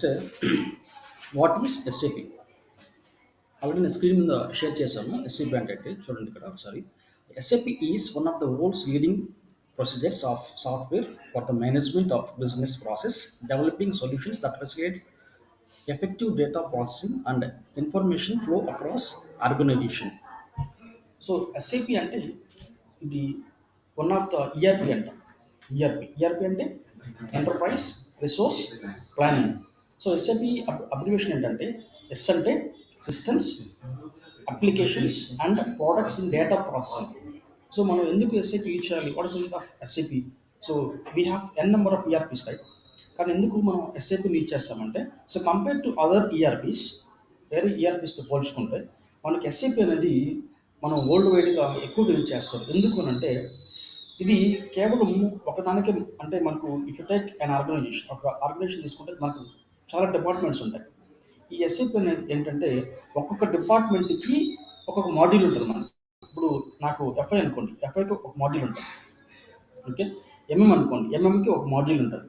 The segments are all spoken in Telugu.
Sir, what is SAP? Already నేను స్క్రీన్ మీద షేర్ చేశాను ఎస్ఏపి అంటే చూడండి ఇక్కడ ఒకసారి. SAP is one of the world's leading procedures of software for the management of business process developing solutions that facilitate effective data processing and information flow across organisation. So SAP అంటే ఇది వన్ ఆఫ్ ద ఈఆర్పి అంట. ఈఆర్పి అంటే enterprise resource planning. So SAP abbreviation ఏంటంటే ఎస్ అంటే systems applications and products in data processing. So మనం ఎందుకు ఎస్ఏపి యూజ్ చేయాలి? What is use of SAP? So we have an number of ERPs right. కానీ ఎందుకు మనం ఎస్ఏపి యూజ్ చేస్తామంటే, so compare to other ERPs, వేరే ఈఆర్పీస్తో పోల్చుకుంటే మనకి ఎస్ఏపి అనేది మనం వరల్డ్ వైడ్గా ఎక్కువగా యూజ్ చేస్తాం. ఎందుకు అని అంటే ఇది కేవలం ఒకదానికి అంటే మనకు if you take an organisation, ఒక ఆర్గనైజేషన్ తీసుకుంటే మనకు చాలా డిపార్ట్మెంట్స్ ఉంటాయి. ఈ ఎస్ఏపి అనేది ఏంటంటే ఒక్కొక్క డిపార్ట్మెంట్కి ఒక్కొక్క మాడ్యూల్ ఉంటుంది మనకి. ఇప్పుడు నాకు ఎఫ్ఐ అనుకోండి, ఎఫ్ఐకి ఒక మాడ్యూల్ ఉంటుంది. ఓకే, ఎంఎం అనుకోండి, ఎంఎంకి ఒక మాడ్యూల్ ఉంటుంది.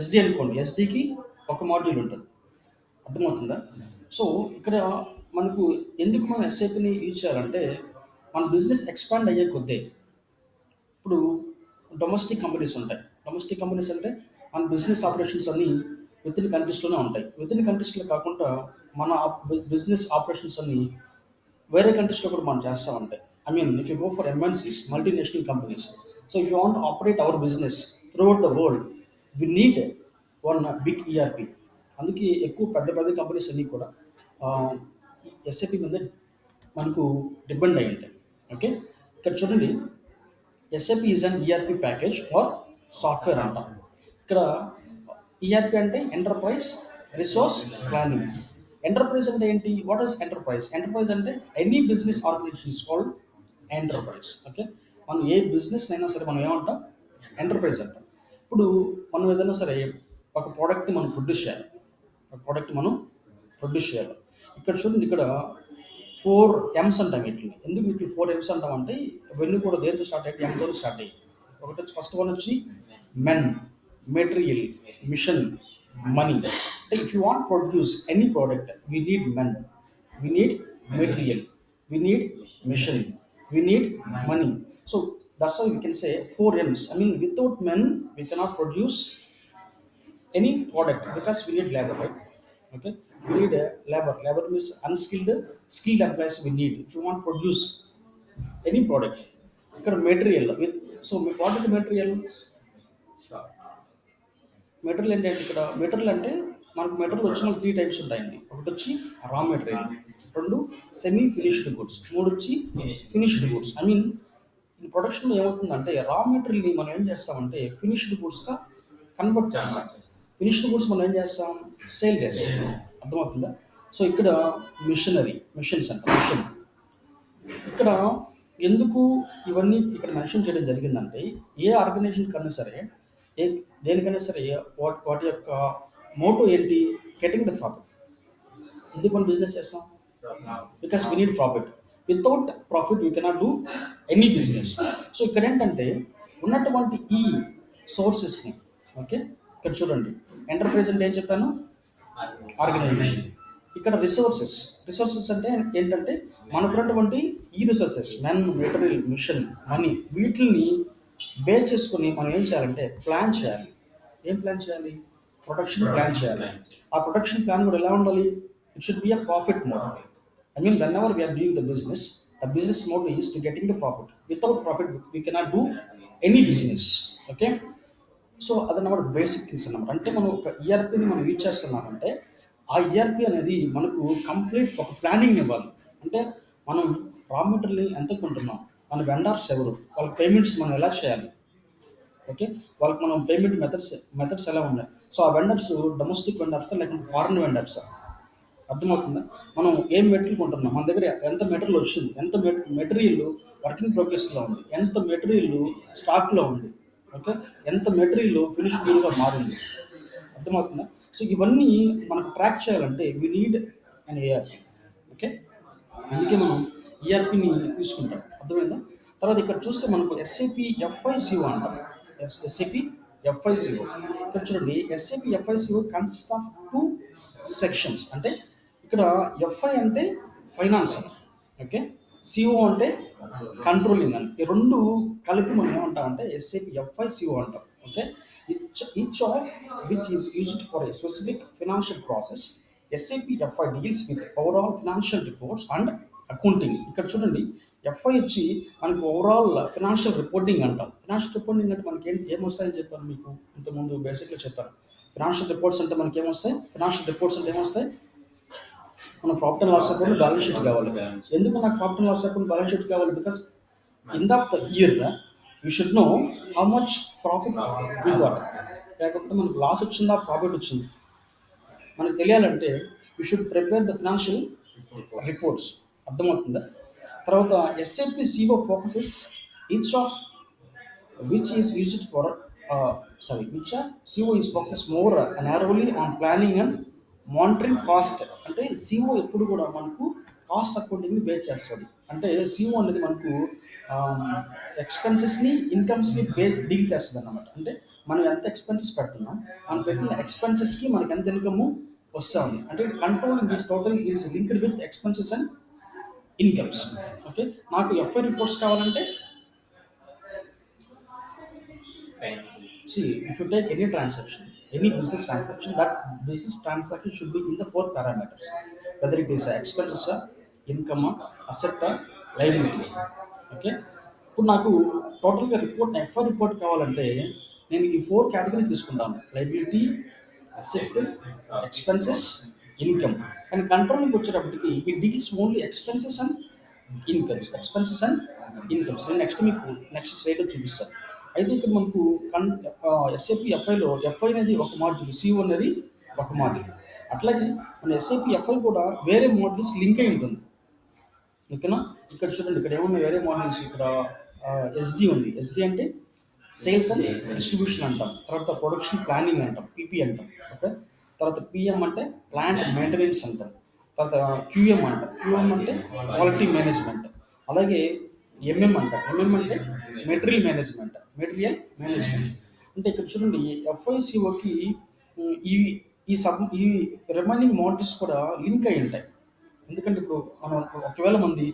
ఎస్డి అనుకోండి, ఎస్డికి ఒక మాడ్యూల్ ఉంటుంది. అర్థమవుతుందా? సో ఇక్కడ మనకు ఎందుకు మనం ఎస్ఏపిని యూజ్ చేయాలంటే మన బిజినెస్ ఎక్స్పాండ్ అయ్యే కొద్దే. ఇప్పుడు డొమెస్టిక్ కంపెనీస్ ఉంటాయి. డొమెస్టిక్ కంపెనీస్ అంటే మన బిజినెస్ ఆపరేషన్స్ అన్నీ విత్ ఇన్ కంట్రీస్లోనే ఉంటాయి. విత్ ఇన్ కంట్రీస్లో కాకుండా మన బిజినెస్ ఆపరేషన్స్ అన్ని వేరే కంట్రీస్లో కూడా మనం చేస్తూ ఉంటాయి. I mean if you go for MNCs, multinational companies, so if you want operate our business throughout the world, we need one big ERP. అందుకే ఎక్కువ పెద్ద పెద్ద కంపెనీస్ అన్నీ కూడా ఎస్ఏపి మీద మనకు డిపెండ్ అయి ఉంటాయి. ఓకే, ఇక్కడ చూడండి, SAP is an ERP package or software అంటాం. ఇక్కడ ఈఆర్పి అంటే ఎంటర్ప్రైజ్ రిసోర్స్ ప్లానింగ్. ఎంటర్ప్రైజ్ అంటే ఏంటి? What is enterprise? ఎంటర్ప్రైజ్ అంటే any business organisation is called enterprise. Okay, మనం ఏ బిజినెస్ అయినా సరే మనం ఏమంటాం? ఎంటర్ప్రైజ్ అంటాం. ఇప్పుడు మనం ఏదైనా సరే ఒక ప్రోడక్ట్ని మనం ప్రొడ్యూస్ చేయాలి. ఒక ప్రోడక్ట్ మనం ప్రొడ్యూస్ చేయాలి. ఇక్కడ చూడండి, ఇక్కడ 4 M's అంటాం వీటిని. ఎందుకు వీటిని 4 M's అంటాం అంటే ఇవన్నీ కూడా దేంతో స్టార్ట్ అయ్యి ఎంతో స్టార్ట్ అయ్యి. ఒకటి వచ్చి ఫస్ట్ వన్ వచ్చి మెన్, మెటీరియల్, మిషన్, మనీ. అంటే if you want produce any product we need men, we need material, we need machine, we need money. So that's how we can say 4 M's. I mean without men we cannot produce any product because we need labor, right? Okay, we need labor means unskilled, skilled employees we need if you want to produce any product. ఇక్కడ material with, so what is material? Material అంటే ఇక్కడ మెటీరియల్ అంటే మనకు మెటీరియల్ వచ్చిన 3 టైప్స్ ఉంటాయండి. ఒకటి వచ్చి raw material, 2 semi finished goods, 3 వచ్చి ఫినిష్డ్ గుడ్స్. ఐ మీన్ ఈ ప్రొడక్షన్లో ఏమవుతుందంటే రా మెటీరియల్ని మనం ఏం చేస్తామంటే ఫినిష్డ్ గుడ్స్గా కన్వర్ట్ చేస్తాం. ఫినిష్డ్ గుడ్స్ మనం ఏం చేస్తాం? సేల్ చేస్తాం. అర్థమవుతుందా? సో ఇక్కడ మిషన్స్ అంట. మిషన్ ఇక్కడ ఎందుకు ఇవన్నీ ఇక్కడ మెన్షన్ చేయడం జరిగిందంటే ఏ ఆర్గనైజేషన్ కన్నా సరే, దేనికైనా సరే వాటి యొక్క మోటో ఏంటి? Getting the profit. ఎందుకు మనం బిజినెస్ చేస్తాం? Because we need profit. Without profit we cannot do any business. So ఇక్కడ ఏంటంటే ఉన్నటువంటి ఈ సోర్సెస్ని, ఓకే, ఇక్కడ చూడండి, ఎంటర్ప్రైజ్ అంటే ఏం చెప్పాను? ఆర్గనైజేషన్. ఇక్కడ రిసోర్సెస్ అంటే ఏంటంటే మనకున్నటువంటి ఈ resources men, material, machine, money, వీటిని బేస్ చేసుకుని మనం ఏం చేయాలంటే ప్లాన్ చేయాలి. ఏం ప్లాన్ చేయాలి? ప్రొడక్షన్ ప్లాన్ చేయాలి. ఆ ప్రొడక్షన్ ప్లాన్ కూడా ఎలా ఉండాలి? It should be a profit mode. I mean whenever we're doing the business mode is to getting the profit. Without profit we cannot do any business. Okay, so అదన్నమాట బేసిక్ థింగ్స్ అన్నమాట. అంటే మనం ఒక ఈఆర్పీని మనం యూజ్ చేస్తున్నామంటే ఆ ఈఆర్పీ అనేది మనకు కంప్లీట్ ఒక ప్లానింగ్ ఇవ్వాలి. అంటే మనం రా మెటీరియల్ని ఎంత కొంటున్నాం, మన వెండర్స్ ఎవరు, వాళ్ళ పేమెంట్స్ మనం ఎలా చేయాలి, ఓకే, వాళ్ళకి మనం పేమెంట్ మెథడ్స్ ఎలా ఉన్నాయి. సో ఆ వెండర్స్ డొమెస్టిక్ వెండర్స్ లేకపోతే ఫారిన్ వెండర్స్. అర్థమవుతుందా? మనం ఏం మెటీరియల్ కొంటున్నాం, మన దగ్గర ఎంత మెటీరియల్ వచ్చింది, ఎంత మెటీరియల్ వర్కింగ్ ప్రోగ్రెస్లో ఉంది, ఎంత మెటీరియల్ స్టాక్లో ఉంది, ఓకే, ఎంత మెటీరియల్ ఫినిష్ గా మారింది. అర్థమవుతుందా? సో ఇవన్నీ మనకు ట్రాక్ చేయాలంటే we need an ERP. Okay, అందుకే మనం ఈఆర్పిని తీసుకుంటాం. అర్థమైందా? తర్వాత ఇక్కడ చూస్తే మనకు ఎస్ఏపి ఎఫ్ఐసిఓ అంటాం. ఎస్ఏపి FICO. ఇక్కడ చూడండి SAP FICO consist of 2 sections. అంటే ఇక్కడ FI అంటే ఫైనాన్స్, ఓకే, CO అంటే కంట్రోలింగ్ అని. ఈ రెండు కలిపి మనం ఏమంటామంటే SAP FICO అంటాం. Okay, each of which is used for a specific financial process. SAP FI deals with overall financial reports and accounting. ఇక్కడ చూడండి FI వచ్చి మనకు ఓవరాల్ ఫినాన్షియల్ రిపోర్టింగ్ అంటాం. ఫినాన్షియల్ రిపోర్టింగ్ అంటే మనకి ఏమొస్తాయని చెప్పాను మీకు ఇంతకుముందు బేసిక్గా చెప్పాను. ఫినాన్షియల్ రిపోర్ట్స్ అంటే మనకి ఏమొస్తాయి? ఫినాన్షియల్ రిపోర్ట్స్ అంటే ఏమొస్తాయి? మన profit and loss account balance sheet కావాలి. ఎందుకు నాకు profit and loss account balance sheet కావాలి? Because end of the year you should know how much profit we got. లేకపోతే మనకు లాస్ వచ్చిందా ప్రాఫిట్ వచ్చింది మనకు తెలియాలంటే you should prepare the financial reports. అర్థమవుతుందా? తర్వాత SAP CO focuses each of which is used for which CO is focused more narrowly on planning and monitoring cost. అంటే CO ఎప్పుడు కూడా మనకు కాస్ట్ అకౌంటింగ్ ని బేస్ చేస్తుంది. అంటే CO అనేది మనకు ఎక్స్పెన్సెస్ ని ఇన్కమ్స్ ని బేస్ డీల్ చేస్తుంది అన్నమాట. అంటే మనం ఎంత ఎక్స్పెన్సెస్ పెడుతున్నాం, మనం పెట్టిన ఎక్స్పెన్సెస్ కి మనకి ఎంత ఇన్కమ్ వస్తూ ఉంది. అంటే controlling this total is linked with expenses and incomes. Okay, నాకు FI రిపోర్ట్స్ కావాలంటే see, if you take any transaction, any business transaction, that business transaction should be in the 4 parameters, whether it is expenses, income, asset, liability. Okay, ఇప్పుడు నాకు టోటల్గా రిపోర్ట్ FI రిపోర్ట్ కావాలంటే నేను ఈ 4 కేటగిరీస్ తీసుకుంటాను: లైబిలిటీ, అసెట్, ఎక్స్పెన్సెస్, ఇన్కమ్. కానీ కంట్రోలింగ్ వచ్చేటప్పటికి ఈ deals only expenses and incomes. Expenses and incomes నేను నెక్స్ట్ స్లైడ్లో చూపిస్తాను. అయితే ఇక్కడ మనకు SAP FIలో FI అనేది ఒక మాడ్యూల్, CO అనేది ఒక మాడ్యూల్. అట్లాగే మన SAP FI కూడా వేరే మాడ్యూల్స్ లింక్ అయి ఉంటుంది. ఓకేనా? ఇక్కడ చూడండి, ఇక్కడ ఏమన్నా వేరే మాడ్యూల్స్, ఇక్కడ SD ఉంది. SD అంటే సేల్స్ అండ్ డిస్ట్రిబ్యూషన్ అంటాం. తర్వాత ప్రొడక్షన్ ప్లానింగ్ అంటాం, PP అంటాం. ఓకే, తర్వాత PM అంటే ప్లాంట్ మెయింటెనెన్స్ అంటాం. తర్వాత QM అంటాం. QM అంటే క్వాలిటీ మేనేజ్మెంట్. అలాగే MM అంటాం. MM అంటే మెటీరియల్ మేనేజ్మెంట్. అంటే ఇక్కడ చూడండి FICOకి ఈ ఈ రిమైనింగ్ మోడల్స్ కూడా లింక్ అయి ఉంటాయి. ఎందుకంటే ఇప్పుడు మనం ఒకవేళ మంది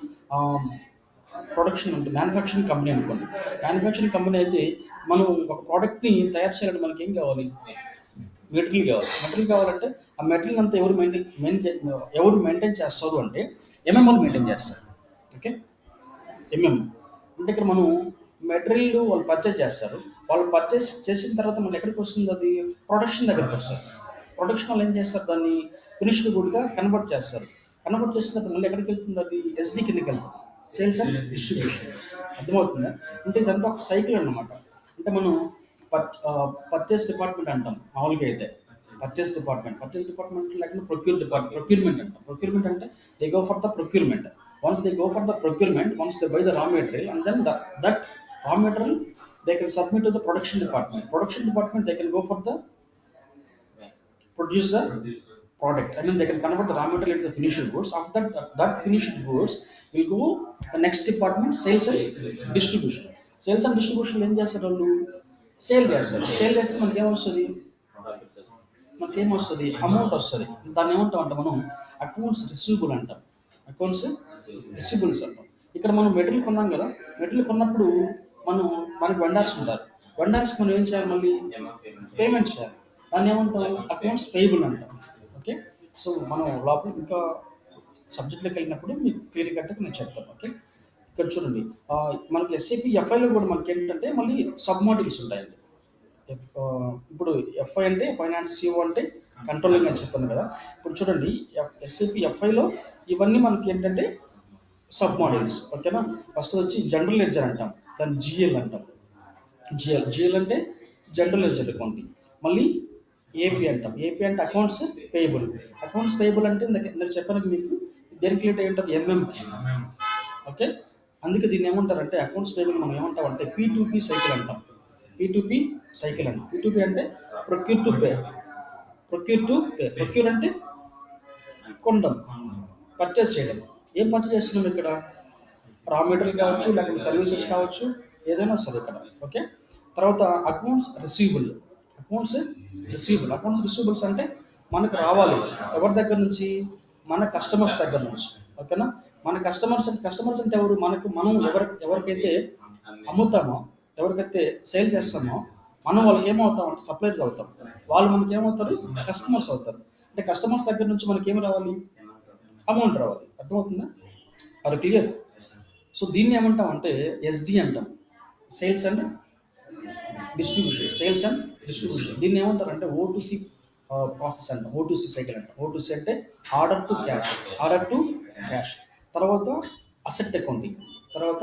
ప్రొడక్షన్ అంటే మ్యానుఫ్యాక్చరింగ్ కంపెనీ అనుకోండి. మ్యానుఫ్యాక్చరింగ్ కంపెనీ అయితే మనం ఒక ప్రోడక్ట్ని తయారు చేయాలంటే మనకి ఏం కావాలి? మెటీరియల్ కావాలి. మెటీరియల్ కావాలంటే ఆ మెటీరియల్ అంతా ఎవరు మెయింటైన్ చేస్తారు అంటే MMO మెయింటైన్ చేస్తారు. ఓకే, MM అంటే ఇక్కడ మనం మెటీరియల్ వాళ్ళు పర్చేజ్ చేస్తారు. వాళ్ళు పర్చేస్ చేసిన తర్వాత మళ్ళీ ఎక్కడికి వస్తుంది? అది ప్రొడక్షన్ దగ్గరికి వస్తుంది. ప్రొడక్షన్ వాళ్ళు ఏం చేస్తారు? దాన్ని ఫినిష్డ్ గుడ్గా కన్వర్ట్ చేస్తారు. కన్వర్ట్ చేసిన తర్వాత మళ్ళీ ఎక్కడికి వెళ్తుంది? అది SD కిందకి వెళ్తుంది, సేల్స్ అండ్ డిస్ట్రిబ్యూషన్. అర్థమవుతుందా? అంటే ఇదంతా ఒక సైకిల్ అన్నమాట. అంటే మనం పర్చేస్ డిపార్ట్మెంట్ అంటాం మామూలుగా అయితే. పర్చేస్ డిపార్ట్మెంట్ లేకుండా ప్రొక్యూర్మెంట్ అంటాం. ప్రొక్యూర్మెంట్ అంటే they go for the procurement. Once they go for the procurement, once they buy the raw material, and then that raw material they can submit to the production department. Production department they can go for the produce the product. I mean they can convert the raw material into the finished goods. After that finished goods will go the next department, sales and distribution. Sales and distribution ఏం చేస్తారు? వాళ్ళు సేల్ చేస్తారు. సేల్ చేస్తే మనకి ఏమొస్తుంది? అమౌంట్ వస్తుంది. దాన్ని ఏమంటాం అంటే మనం అకౌంట్స్ రిసీవబుల్ అంటాం. అకౌంట్స్ రిసీవబుల్స్ అంటాం. ఇక్కడ మనం మెటీరియల్ కొన్నాం కదా, మెటీరియల్ కొన్నప్పుడు మనకు వెండర్స్ ఉంటారు. వెండర్స్కి మనం ఏం చేయాలి? మళ్ళీ పేమెంట్ చేయాలి. దాన్ని ఏమంటాం? అకౌంట్స్ పేయబుల్ అంటాం. ఓకే, సో మనం లోపల ఇంకా సబ్జెక్ట్లోకి వెళ్ళినప్పుడు మీకు క్లియర్ కట్గా నేను చెప్తాను. ఓకే, ఇక్కడ చూడండి మనకి SAP FIలో కూడా మనకి ఏంటంటే మళ్ళీ సబ్ మాడ్యూల్స్ ఉంటాయండి. ఇప్పుడు FI అంటే ఫైనాన్స్, CO అంటే కంట్రోలింగ్ అని చెప్పాను కదా. ఇప్పుడు చూడండి SAP FIలో ఇవన్నీ మనకి ఏంటంటే సబ్ మాడ్యూల్స్. ఓకేనా? ఫస్ట్ వచ్చి జనరల్ లెడ్జర్ అంటాం, దాన్ని GL అంటాం. GL అంటే జనరల్ లెడ్జర్ అకౌంటింగ్. మళ్ళీ AP అంటాం. AP అంటే అకౌంట్స్ పేయబుల్. అకౌంట్స్ పేయబుల్ అంటే ఇందాక చెప్పాను మీకు దేనికి రిలేట్ అయి ఉంటుంది? MM. ఓకే, అందుకే దీన్ని ఏమంటారంటే అకౌంట్స్ పేయబుల్ మనం ఏమంటామంటే P2P సైకిల్ అంటాం. P2P సైకిల్ అంటాం. P2P అంటే ప్రొక్యూర్ టు పే. ప్రొక్యూర్ అంటే కొనడం, పర్చేస్ చేయడం. ఏం పర్చేస్ చేస్తున్నాం ఇక్కడ? రా మెటీరియల్ కావచ్చు, లేకపోతే సర్వీసెస్ కావచ్చు, ఏదైనా సరే ఇక్కడ. ఓకే, తర్వాత accounts receivable. Accounts receivable. Accounts receivables అంటే మనకు రావాలి ఎవరి దగ్గర నుంచి? మన కస్టమర్స్ దగ్గర నుంచి. ఓకేనా? మన కస్టమర్స్ అంటే ఎవరు? మనకు మనం ఎవరికైతే అమ్ముతామో, ఎవరికైతే సేల్ చేస్తామో, మనం వాళ్ళకి ఏమవుతాం అంటే సప్లైర్స్ అవుతాం. వాళ్ళు మనకి ఏమవుతారు? కస్టమర్స్ అవుతారు. అంటే కస్టమర్స్ దగ్గర నుంచి మనకి ఏమి రావాలి? అమౌంట్ రావాలి. అర్థమవుతుందా? అది క్లియర్. సో దీన్ని ఏమంటాం అంటే ఎస్డి అంటాం, sales and distribution. Sales and distribution. దీన్ని ఏమంటారంటే ఓ2సి ప్రాసెస్ అంటాం, ఓ2సి సైకిల్ అంటాం. ఓ2సి అంటే order to cash. Order to cash. తర్వాత అసెట్ అకౌంటింగ్. తర్వాత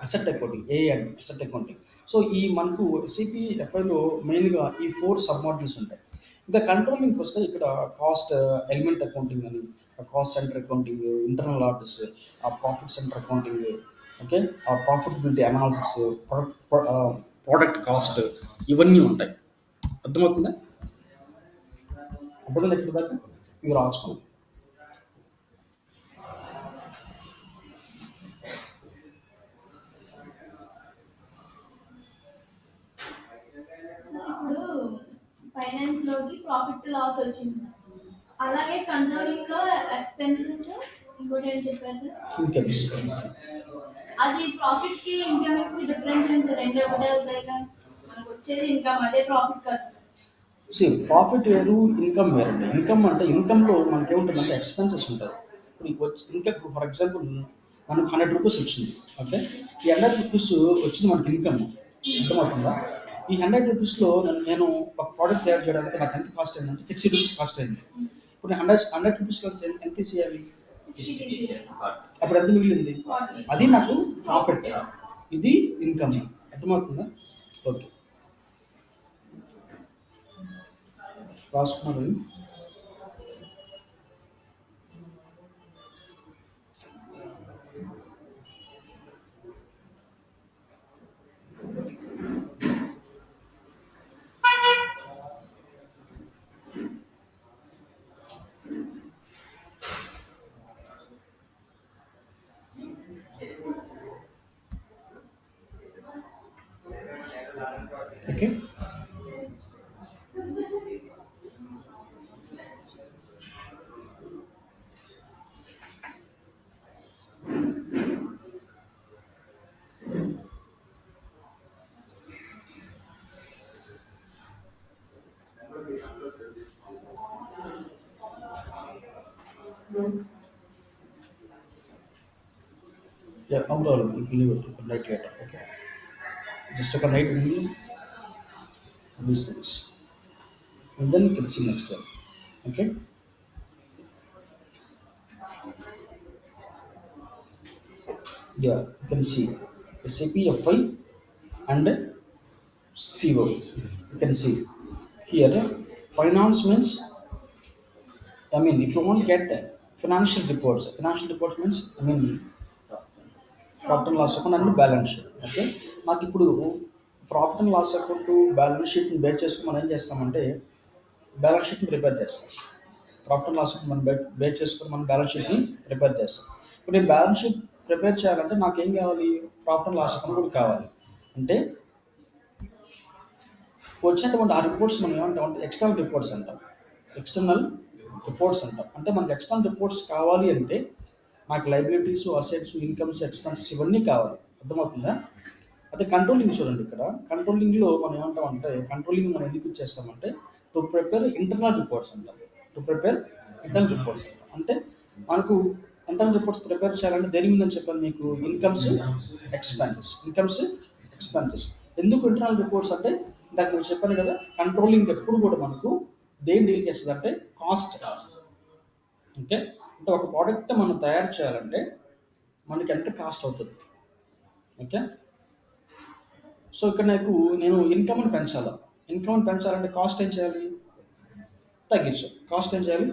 asset accounting, A and asset accounting. So ఈ మనకు ఎస్ఏపి ఎఫ్ఐలో మెయిన్గా ఈ 4 సబ్ మాడ్యూల్స్ ఉంటాయి. ఇంకా కంట్రోలింగ్కి వస్తే ఇక్కడ కాస్ట్ ఎలిమెంట్ అకౌంటింగ్ అని, cost centre accounting, internal orders, ఆ ప్రాఫిట్ సెంటర్ అకౌంటింగ్, ఓకే, ఆ ప్రాఫిటబిలిటీ అనాలిసిస్, ప్రోడక్ట్ కాస్ట్, ఇవన్నీ ఉంటాయి. అర్థమవుతుందా? అర్థమైంది ఎక్కడ దాకా? ఇవి రాసుకోండి. సో ఇప్పుడు ఫైనాన్స్ లోకి ప్రాఫిట్ లాస్ వచ్చింది సార్. అలాగే కంట్రోలింగ్ లో ఎక్స్పెన్సెస్, ఇంకోటి ఏం చెప్పారు సార్? ఇన్కమ్స్. అది ప్రాఫిట్ కి ఇన్కమ్ కి డిఫరెన్స్ ఏంటి సార్? రెండు ఒకటే అవుతాయి కదా, మనకు వచ్చేది ఇన్కమ్, అదే ప్రాఫిట్ కాదు సార్. ప్రాఫిట్ వేరు, ఇన్కమ్ వేరండి. ఇన్కమ్ అంటే ఇన్కమ్లో మనకి ఏముంటుందంటే ఎక్స్పెన్సెస్ ఉంటుంది. ఇప్పుడు నీకు వచ్చి ఇంకా ఫర్ ఎగ్జాంపుల్ మనకు 100 రూపీస్ వచ్చింది. ఓకే, ఈ 100 రూపీస్ వచ్చింది మనకి ఇన్కమ్. అర్థమవుతుందా? ఈ 100 రూపీస్లో నేను ఒక ప్రోడక్ట్ తయారు చేయడానికి నాకు ఎంత కాస్ట్ అయిందంటే 60 రూపీస్ కాస్ట్ అయింది. ఇప్పుడు నేను హండ్రెడ్ రూపీస్లో ఎంత తీసేయాలి? అప్పుడు ఎంత మిగిలింది? అది నాకు ప్రాఫిట్. ఇది ఇన్కమ్. అర్థమవుతుందా? ఓకే, రాసుకున్నారు. Okay, yeah, no problem. You can leave it. You can write later. Okay, just take a write only these things, and then you can see next time. Okay, yeah, you can see SAP FI and CO. You can see here finance means, I mean, if you want to get financial reports means, I mean, profit and loss account and balance sheet. Okay, నాకు ఇప్పుడు profit and loss account balance షీట్ని బేస్ చేసుకుని మనం ఏం చేస్తామంటే బ్యాలెన్స్ షీట్ని ప్రిపేర్ చేస్తాం. ప్రాఫిట్ అండ్ లాస్ అకౌంట్ మనం బేస్ చేసుకుని మనం బ్యాలెన్స్ షీట్ని ప్రిపేర్ చేస్తాం. ఇప్పుడు నేను బ్యాలెన్స్ షీట్ ప్రిపేర్ చేయాలంటే నాకు ఏం కావాలి? ప్రాఫిట్ అండ్ లాస్ అకౌంట్ కూడా కావాలి. అంటే వచ్చినటువంటి ఆ రిపోర్ట్స్ మనం ఏమంటాం అంటే ఎక్స్టర్నల్ రిపోర్ట్స్ అంటాం. ఎక్స్టర్నల్ రిపోర్ట్స్ అంటాం. అంటే మనకి ఎక్స్టర్నల్ రిపోర్ట్స్ కావాలి అంటే నాకు లైబిలిటీస్, అసెట్స్, ఇన్కమ్స్, ఎక్స్పెన్సెస్ ఇవన్నీ కావాలి. అర్థమవుతుందా? అదే కంట్రోలింగ్ చూడండి. ఇక్కడ కంట్రోలింగ్లో మనం ఏమంటాం అంటే కంట్రోలింగ్ మనం ఎందుకు ఇచ్చేస్తామంటే టు ప్రిపేర్ ఇంటర్నల్ రిపోర్ట్స్ అంటాం. టు ప్రిపేర్ ఇంటర్నల్ రిపోర్ట్స్ అంటాం. అంటే మనకు ఇంటర్నల్ రిపోర్ట్స్ ప్రిపేర్ చేయాలంటే దేని మీద చెప్పాను మీకు? Incomes, expenses. ఎందుకు ఇంటర్నల్ రిపోర్ట్స్ అంటే ఇందాక నేను చెప్పాను కదా, కంట్రోలింగ్ ఎప్పుడు కూడా మనకు దేని డీల్ చేస్తుంది అంటే కాస్ట్. ఓకే, అంటే ఒక ప్రోడక్ట్ మనం తయారు చేయాలంటే మనకి ఎంత కాస్ట్ అవుతుంది. ఓకే, సో ఇక్కడ నేను ఇన్కమ్ని పెంచాలా? ఇన్కమ్ని పెంచాలంటే కాస్ట్ ఏం చేయాలి? తగ్గించాలి. కాస్ట్ ఏం చేయాలి?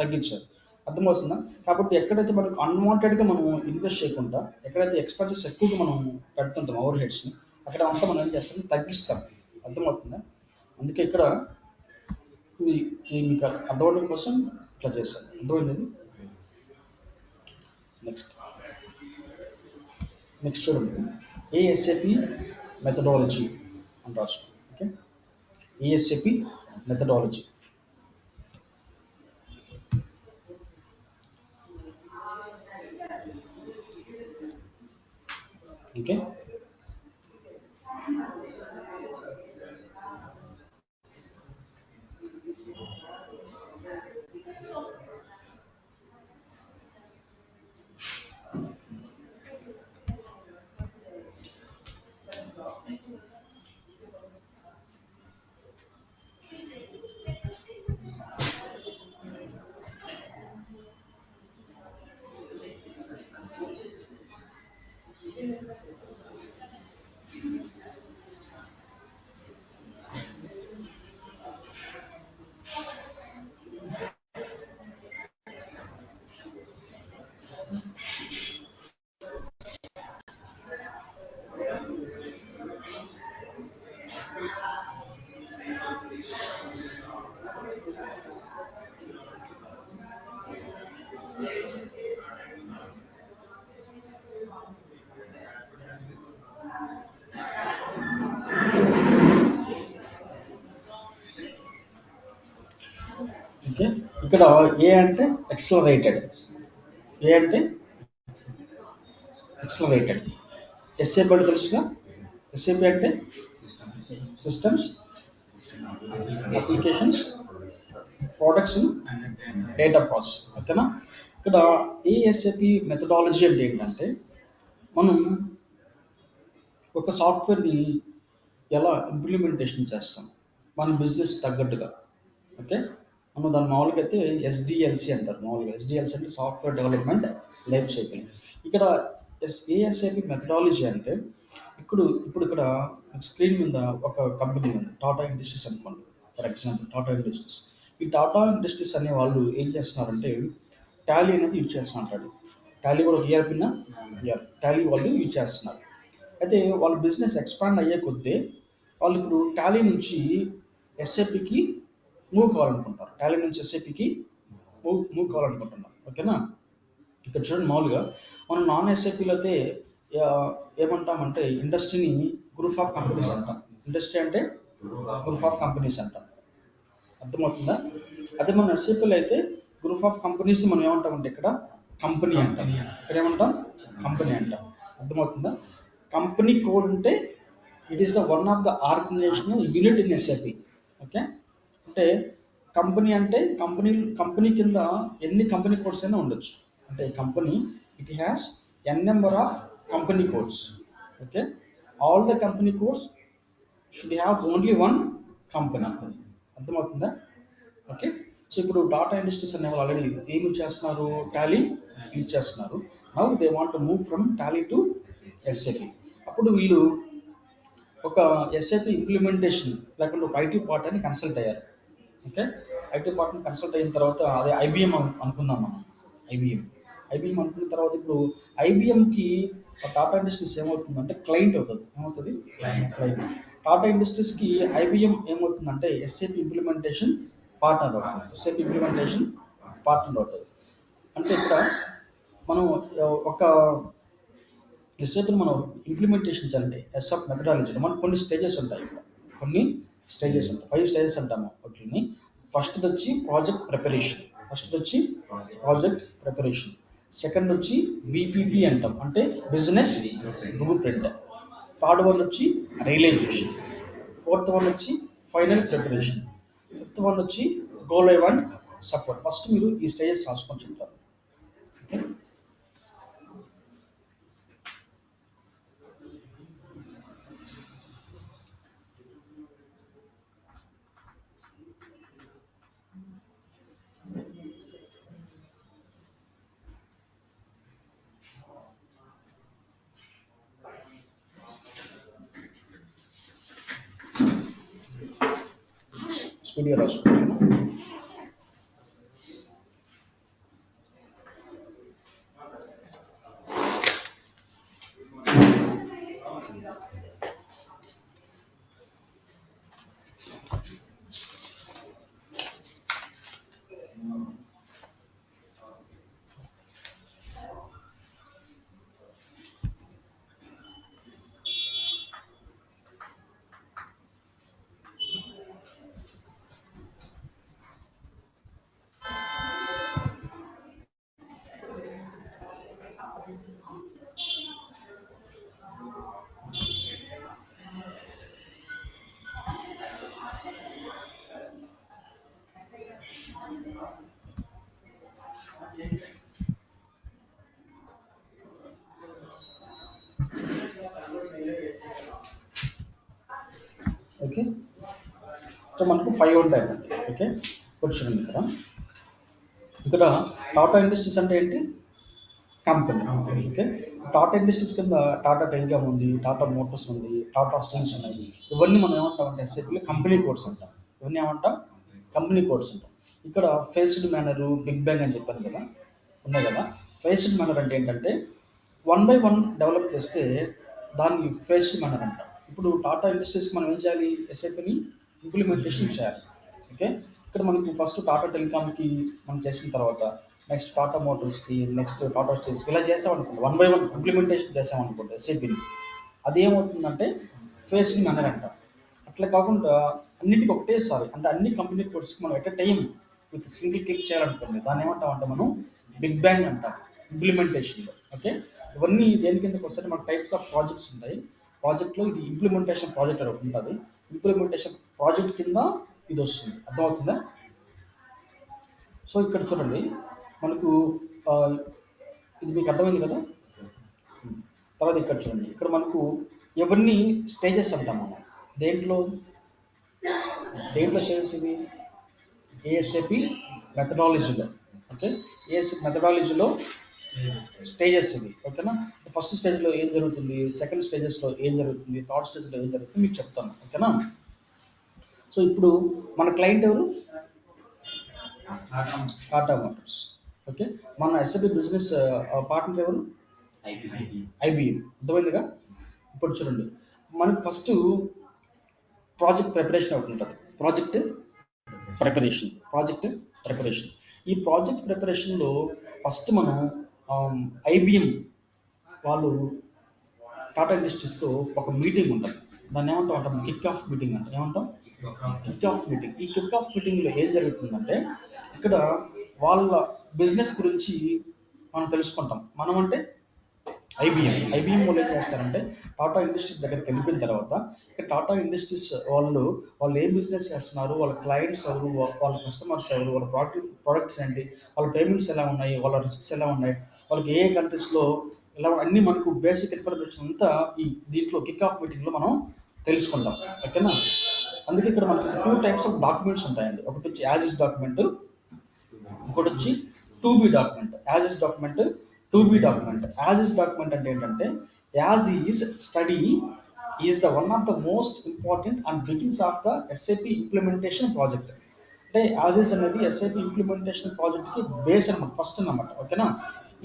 తగ్గించాలి. అర్థమవుతుందా? కాబట్టి ఎక్కడైతే మనకు అన్వాంటెడ్గా మనం ఇన్వెస్ట్ చేయకుండా, ఎక్కడైతే ఎక్స్పెన్సెస్ ఎక్కువగా మనం పెడుతుంటాం ఓవర్ హెడ్స్ని, అక్కడ అంతా మనం ఏం చేస్తాం? తగ్గిస్తాం. అర్థమవుతుందా? అందుకే ఇక్కడ మీకు అర్థమవడం కోసం ఇట్లా చేస్తాను. అర్థమైంది? నెక్స్ట్ చూడండి, ఏఎస్ఏపి మెథడాలజీ అని రాసుకోండి. Okay, ASAP methodology. Okay. Okay, ఇక్కడ ఏ అంటే ఎక్సలరేటెడ్, ఏ అంటే ఎక్సలరేటెడ్. ఎస్ఏపి అంటే తెలుసుగా, ఎస్ఏపి అంటే systems, applications, products, data process. ఓకేనా. ఇక్కడ ఏఎస్ఏపి మెథడాలజీ అంటే ఏంటంటే, మనం ఒక సాఫ్ట్వేర్ని ఎలా ఇంప్లిమెంటేషన్ చేస్తాం మన బిజినెస్ తగ్గట్టుగా. ఓకే, మనం దాని మామూలుగా అయితే ఎస్డిఎల్సి అంటారు. మామూలుగా ఎస్డిఎల్సి అంటే సాఫ్ట్వేర్ డెవలప్మెంట్ లైఫ్ సైకిల్. ఇక్కడ ఏఎస్ఏపి మెథడాలజీ అంటే, ఇప్పుడు ఇక్కడ స్క్రీన్ మీద ఒక కంపెనీ ఉంది, టాటా ఇండస్ట్రీస్ అనుకోండి. For example Tata industries. ఈ టాటా ఇండస్ట్రీస్ అనే వాళ్ళు ఏం చేస్తున్నారంటే టాలీ అనేది యూజ్ చేస్తున్నారు. టాలీ కూడా ఈఆర్పిన టాలీ వాళ్ళు యూజ్ చేస్తున్నారు. అయితే వాళ్ళ బిజినెస్ ఎక్స్పాండ్ అయ్యే కొద్దీ వాళ్ళు ఇప్పుడు టాలీ నుంచి ఎస్ఏపికి మూవ్ కావాలనుకుంటారు. టాలీ నుంచి ఎస్ఏపికి మూవ్ కావాలనుకుంటున్నారు. ఓకేనా. ఇక్కడ చూడండి, మామూలుగా మనం నాన్ ఎస్ఏపీలో అయితే ఆ, ఏమంటామంటే ఇండస్ట్రీని గ్రూప్ ఆఫ్ కంపెనీస్ అంటాం. ఇండస్ట్రీ అంటే గ్రూప్ ఆఫ్ కంపెనీస్ అంటాం. అర్థమవుతుందా. అదే మన ఎస్ఏపీలో అయితే గ్రూప్ ఆఫ్ కంపెనీస్ మనం ఏమంటామంటే ఇక్కడ కంపెనీ అంటాం. ఇక్కడ ఏమంటాం, కంపెనీ అంటాం. అర్థమవుతుందా. కంపెనీ కోడ్ ఉంటే it is the one of the organization unit in SAP. Okay, అంటే కంపెనీ అంటే కంపెనీ కింద ఎన్ని కంపెనీ కోడ్స్ అయినా ఉండొచ్చు. అంటే company it has an number of company codes. Okay, all the company codes should have only one company. అర్థమవుతుందా. ఓకే, సో ఇప్పుడు టాటా ఇండస్ట్రీస్ అనే వాళ్ళు ఆల్రెడీ ఏం యూజ్ చేస్తున్నారు, టాలీ యూజ్ చేస్తున్నారు. Now they want to move from Tally to SAP. అప్పుడు వీళ్ళు ఒక ఎస్ఏపి ఇంప్లిమెంటేషన్ లేకుంటే ఒక ఐటీ పార్ట్ అని కన్సల్ట్ అయ్యారు. ఓకే, ఐటీ పార్ట్ని కన్సల్ట్ అయిన తర్వాత అదే ఐబిఎం అనుకుందాం మనం. ఐబిఎం ఐబిఎం అనుకున్న తర్వాత ఇప్పుడు ఐబిఎంకి టాటా ఇండస్ట్రీస్ ఏమవుతుందంటే క్లయింట్ అవుతుంది. ఏమవుతుంది, క్లయింట్. టాటా ఇండస్ట్రీస్కి ఐబిఎం ఏమవుతుందంటే ఎస్ఏపి ఇంప్లిమెంటేషన్ పార్ట్నర్ అవుతుంది. ఎస్ఏపి ఇంప్లిమెంటేషన్ పార్ట్నర్ అవుతుంది. అంటే ఇక్కడ మనం ఒక ఎస్ఏపీని మనం ఇంప్లిమెంటేషన్ చేయాలంటే ఎస్ఆప్ మెథడాలజీలో మనకు కొన్ని స్టేజెస్ ఉంటాయి. ఇక్కడ కొన్ని స్టేజెస్ ఉంటాయి, 5 స్టేజెస్ అంటాము వాటిని. ఫస్ట్ వచ్చి ప్రాజెక్ట్ ప్రిపరేషన్. సెకండ్ వచ్చి బీపీపీ అంటాం, అంటే business blue print. Third one వచ్చి రియలైజేషన్. ఫోర్త్ వన్ వచ్చి ఫైనల్ ప్రిపరేషన్. ఫిఫ్త్ వన్ వచ్చి go live and support. First మీరు ఈ స్టేజెస్ రాసుకొని చెప్తారు. ఓకే, స్టూడియో రాసుకుంటాను. ఓకే. సో మనకు 5 ఉంటాయండి. ఓకే, ఇప్పుడు చూడండి ఇక్కడ. ఇక్కడ టాటా ఇండస్ట్రీస్ అంటే ఏంటి? కంపెనీ. ఓకే, టాటా ఇండస్ట్రీస్ కింద టాటా టెలికామ్ ఉంది, టాటా మోటార్స్ ఉంది, టాటా స్టీల్స్ ఉన్నాయి. ఇవన్నీ మనం ఏమంటాం అంటే ఎస్ఐపిలో కంపెనీ కోడ్స్ అంటాం. ఇవన్నీ ఏమంటాం? కంపెనీ కోడ్స్ అంటాం. ఇక్కడ ఫేస్డ్ మేనర్, బిగ్ బ్యాంగ్ అని చెప్పాను కదా, ఉన్నాయి కదా. ఫేస్డ్ మేనర్ అంటే ఏంటంటే వన్ బై వన్ డెవలప్ చేస్తే దాన్ని ఫేస్డ్ మేనర్ అంటాం. ఇప్పుడు టాటా ఇండస్ట్రీస్కి మనం ఏం చేయాలి? ఎస్ఐపిని ఇంప్లిమెంటేషన్ చేయాలి. ఓకే, ఇక్కడ మనకి ఫస్ట్ టాటా టెలికామ్కి మనం చేసిన తర్వాత నెక్స్ట్ టాటా మోటార్స్కి, నెక్స్ట్ టాటా స్టీల్స్కి ఇలా చేసామనుకోండి, వన్ బై వన్ ఇంప్లిమెంటేషన్ చేసామనుకోండి ఎస్ఐపిని, అది ఏమవుతుందంటే ఫేస్డ్ మేనర్ అంటాం. అట్లా కాకుండా అన్నిటికీ ఒకటేసారి, అంటే అన్ని కంపెనీ కోడ్స్కి మనం at a time with single click చేయాలనుకోండి, దాన్ని ఏమంటాం అంటే మనం బిగ్ బ్యాంగ్ అంటాం ఇంప్లిమెంటేషన్లో. ఓకే, ఇవన్నీ దేని కిందకి వస్తే మనకు టైప్స్ ఆఫ్ ప్రాజెక్ట్స్ ఉంటాయి. ప్రాజెక్ట్లో ఇది ఇంప్లిమెంటేషన్ ప్రాజెక్ట్ అని ఒకటి ఉంటుంది. ఇంప్లిమెంటేషన్ ప్రాజెక్ట్ కింద ఇది వస్తుంది. అర్థమవుతుందా? సో ఇక్కడ చూడండి మనకు ఆ, ఇది మీకు అర్థమైంది కదా. తర్వాత ఇక్కడ చూడండి, ఇక్కడ మనకు ఎవరిని స్టేజెస్ అంటాం మనం. దేంట్లో దేంట్లో స్టేజెస్ ఇవి? ఏఎస్ఏపి మెథడాలజీలో. ఓకే, ఏఎస్ఏపి మెథడాలజీలో స్టేజెస్ ఇవి. ఓకేనా, ఫస్ట్ స్టేజ్లో ఏం జరుగుతుంది, సెకండ్ స్టేజెస్లో ఏం జరుగుతుంది, థర్డ్ స్టేజ్లో ఏం జరుగుతుంది మీకు చెప్తాను. ఓకేనా. సో ఇప్పుడు మన క్లయింట్ ఎవరు? టాటా మోటార్స్. ఓకే, మన ఎస్ఎపి బిజినెస్ పార్ట్నర్ ఎవరు? ఐబిఎం. అర్థమైందిగా. ఇప్పుడు చూడండి, మనకు ఫస్ట్ ప్రాజెక్ట్ ప్రిపరేషన్ ఒకటి ఉంటుంది. Project preparation. ఈ ప్రాజెక్ట్ ప్రిపరేషన్లో ఫస్ట్ మనం ఐబిఎం వాళ్ళు టాటా ఇండస్ట్రీస్తో ఒక మీటింగ్ ఉంటుంది. దాన్ని ఏమంటాం? కిక్ ఆఫ్ మీటింగ్ అంటే ఏమంటాం? Kick off meeting. ఈ కిక్ ఆఫ్ మీటింగ్లో ఏం జరుగుతుందంటే ఇక్కడ వాళ్ళ బిజినెస్ గురించి మనం తెలుసుకుంటాం. మనం అంటే ఐబిఎం వాళ్ళు ఏం చేస్తారంటే టాటా ఇండస్ట్రీస్ దగ్గరికి వెళ్ళిపోయిన తర్వాత ఇక్కడ టాటా ఇండస్ట్రీస్ వాళ్ళు ఏం బిజినెస్ చేస్తున్నారు, వాళ్ళ క్లయింట్స్ ఎవరు, వాళ్ళ కస్టమర్స్ ఎవరు, వాళ్ళ ప్రొడక్ట్స్ ఏంటి, వాళ్ళ పేమెంట్స్ ఎలా ఉన్నాయి, వాళ్ళ రిస్క్స్ ఎలా ఉన్నాయి, వాళ్ళకి ఏ కంట్రీస్లో ఇలా అన్నీ మనకు బేసిక్ ఇన్ఫర్మేషన్ అంతా ఈ దీంట్లో కిక్ ఆఫ్ మీటింగ్లో మనం తెలుసుకుంటాం. ఓకేనా. అందుకే ఇక్కడ మనకి 2 టైప్స్ ఆఫ్ డాక్యుమెంట్స్ ఉంటాయండి. ఒకటి వచ్చి యాజ్ ఇస్ డాక్యుమెంట్, ఇంకోటి వచ్చి to be document. As is document, to be document. As is document అంటే ఏంటంటే as is study is the one of the most important and begins of the SAP implementation project. అంటే యాజ్ ఇస్ అనేది ఎస్ఏపి ఇంప్లిమెంటేషన్ ప్రాజెక్ట్కి బేస్ అనమాట, ఫస్ట్ అనమాట. ఓకేనా.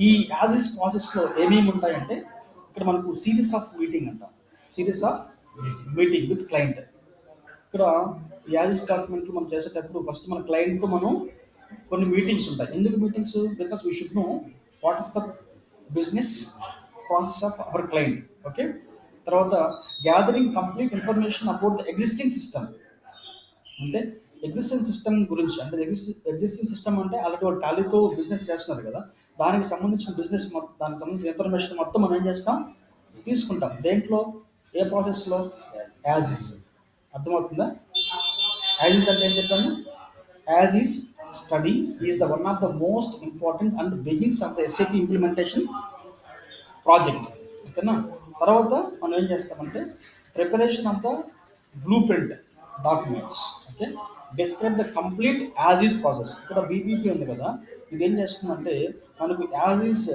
ఈ యాజ్ ఇస్ ప్రాసెస్లో ఏమేమి ఉంటాయంటే ఇక్కడ మనకు సిరీస్ ఆఫ్ మీటింగ్ అంటాం. Series of meeting with client. ఇక్కడ యాజిస్ డాక్యుమెంట్లు మనం చేసేటప్పుడు ఫస్ట్ మన క్లయింట్తో మనం కొన్ని మీటింగ్స్ ఉంటాయి. ఎందుకు meetings? Because we should know what is the business process of our client. Okay, తర్వాత gathering complete information about the existing system. అంటే ఎగ్జిస్టింగ్ సిస్టమ్ గురించి, అంటే ఎగ్జిస్టింగ్ సిస్టమ్ అంటే ఆల్రెడీ వాళ్ళు టాలీతో బిజినెస్ చేస్తున్నారు కదా, దానికి సంబంధించిన దానికి సంబంధించిన ఇన్ఫర్మేషన్ మొత్తం మనం ఏం చేస్తాం? తీసుకుంటాం. దేంట్లో? ఏ ప్రాసెస్లో? As is. అర్థమవుతుందా? యాజ్ ఇస్ అంటే ఏం చెప్పాను? As is study is the one of the most important and begins of the SAP implementation project. ఓకేనా. తర్వాత మనం ఏం చేస్తామంటే preparation of the blue print documents. Okay, describe the complete as is process. ఇక్కడ బీపీపీ ఉంది కదా, ఇది ఏం చేస్తుందంటే మనకు యాజ్ ఈస్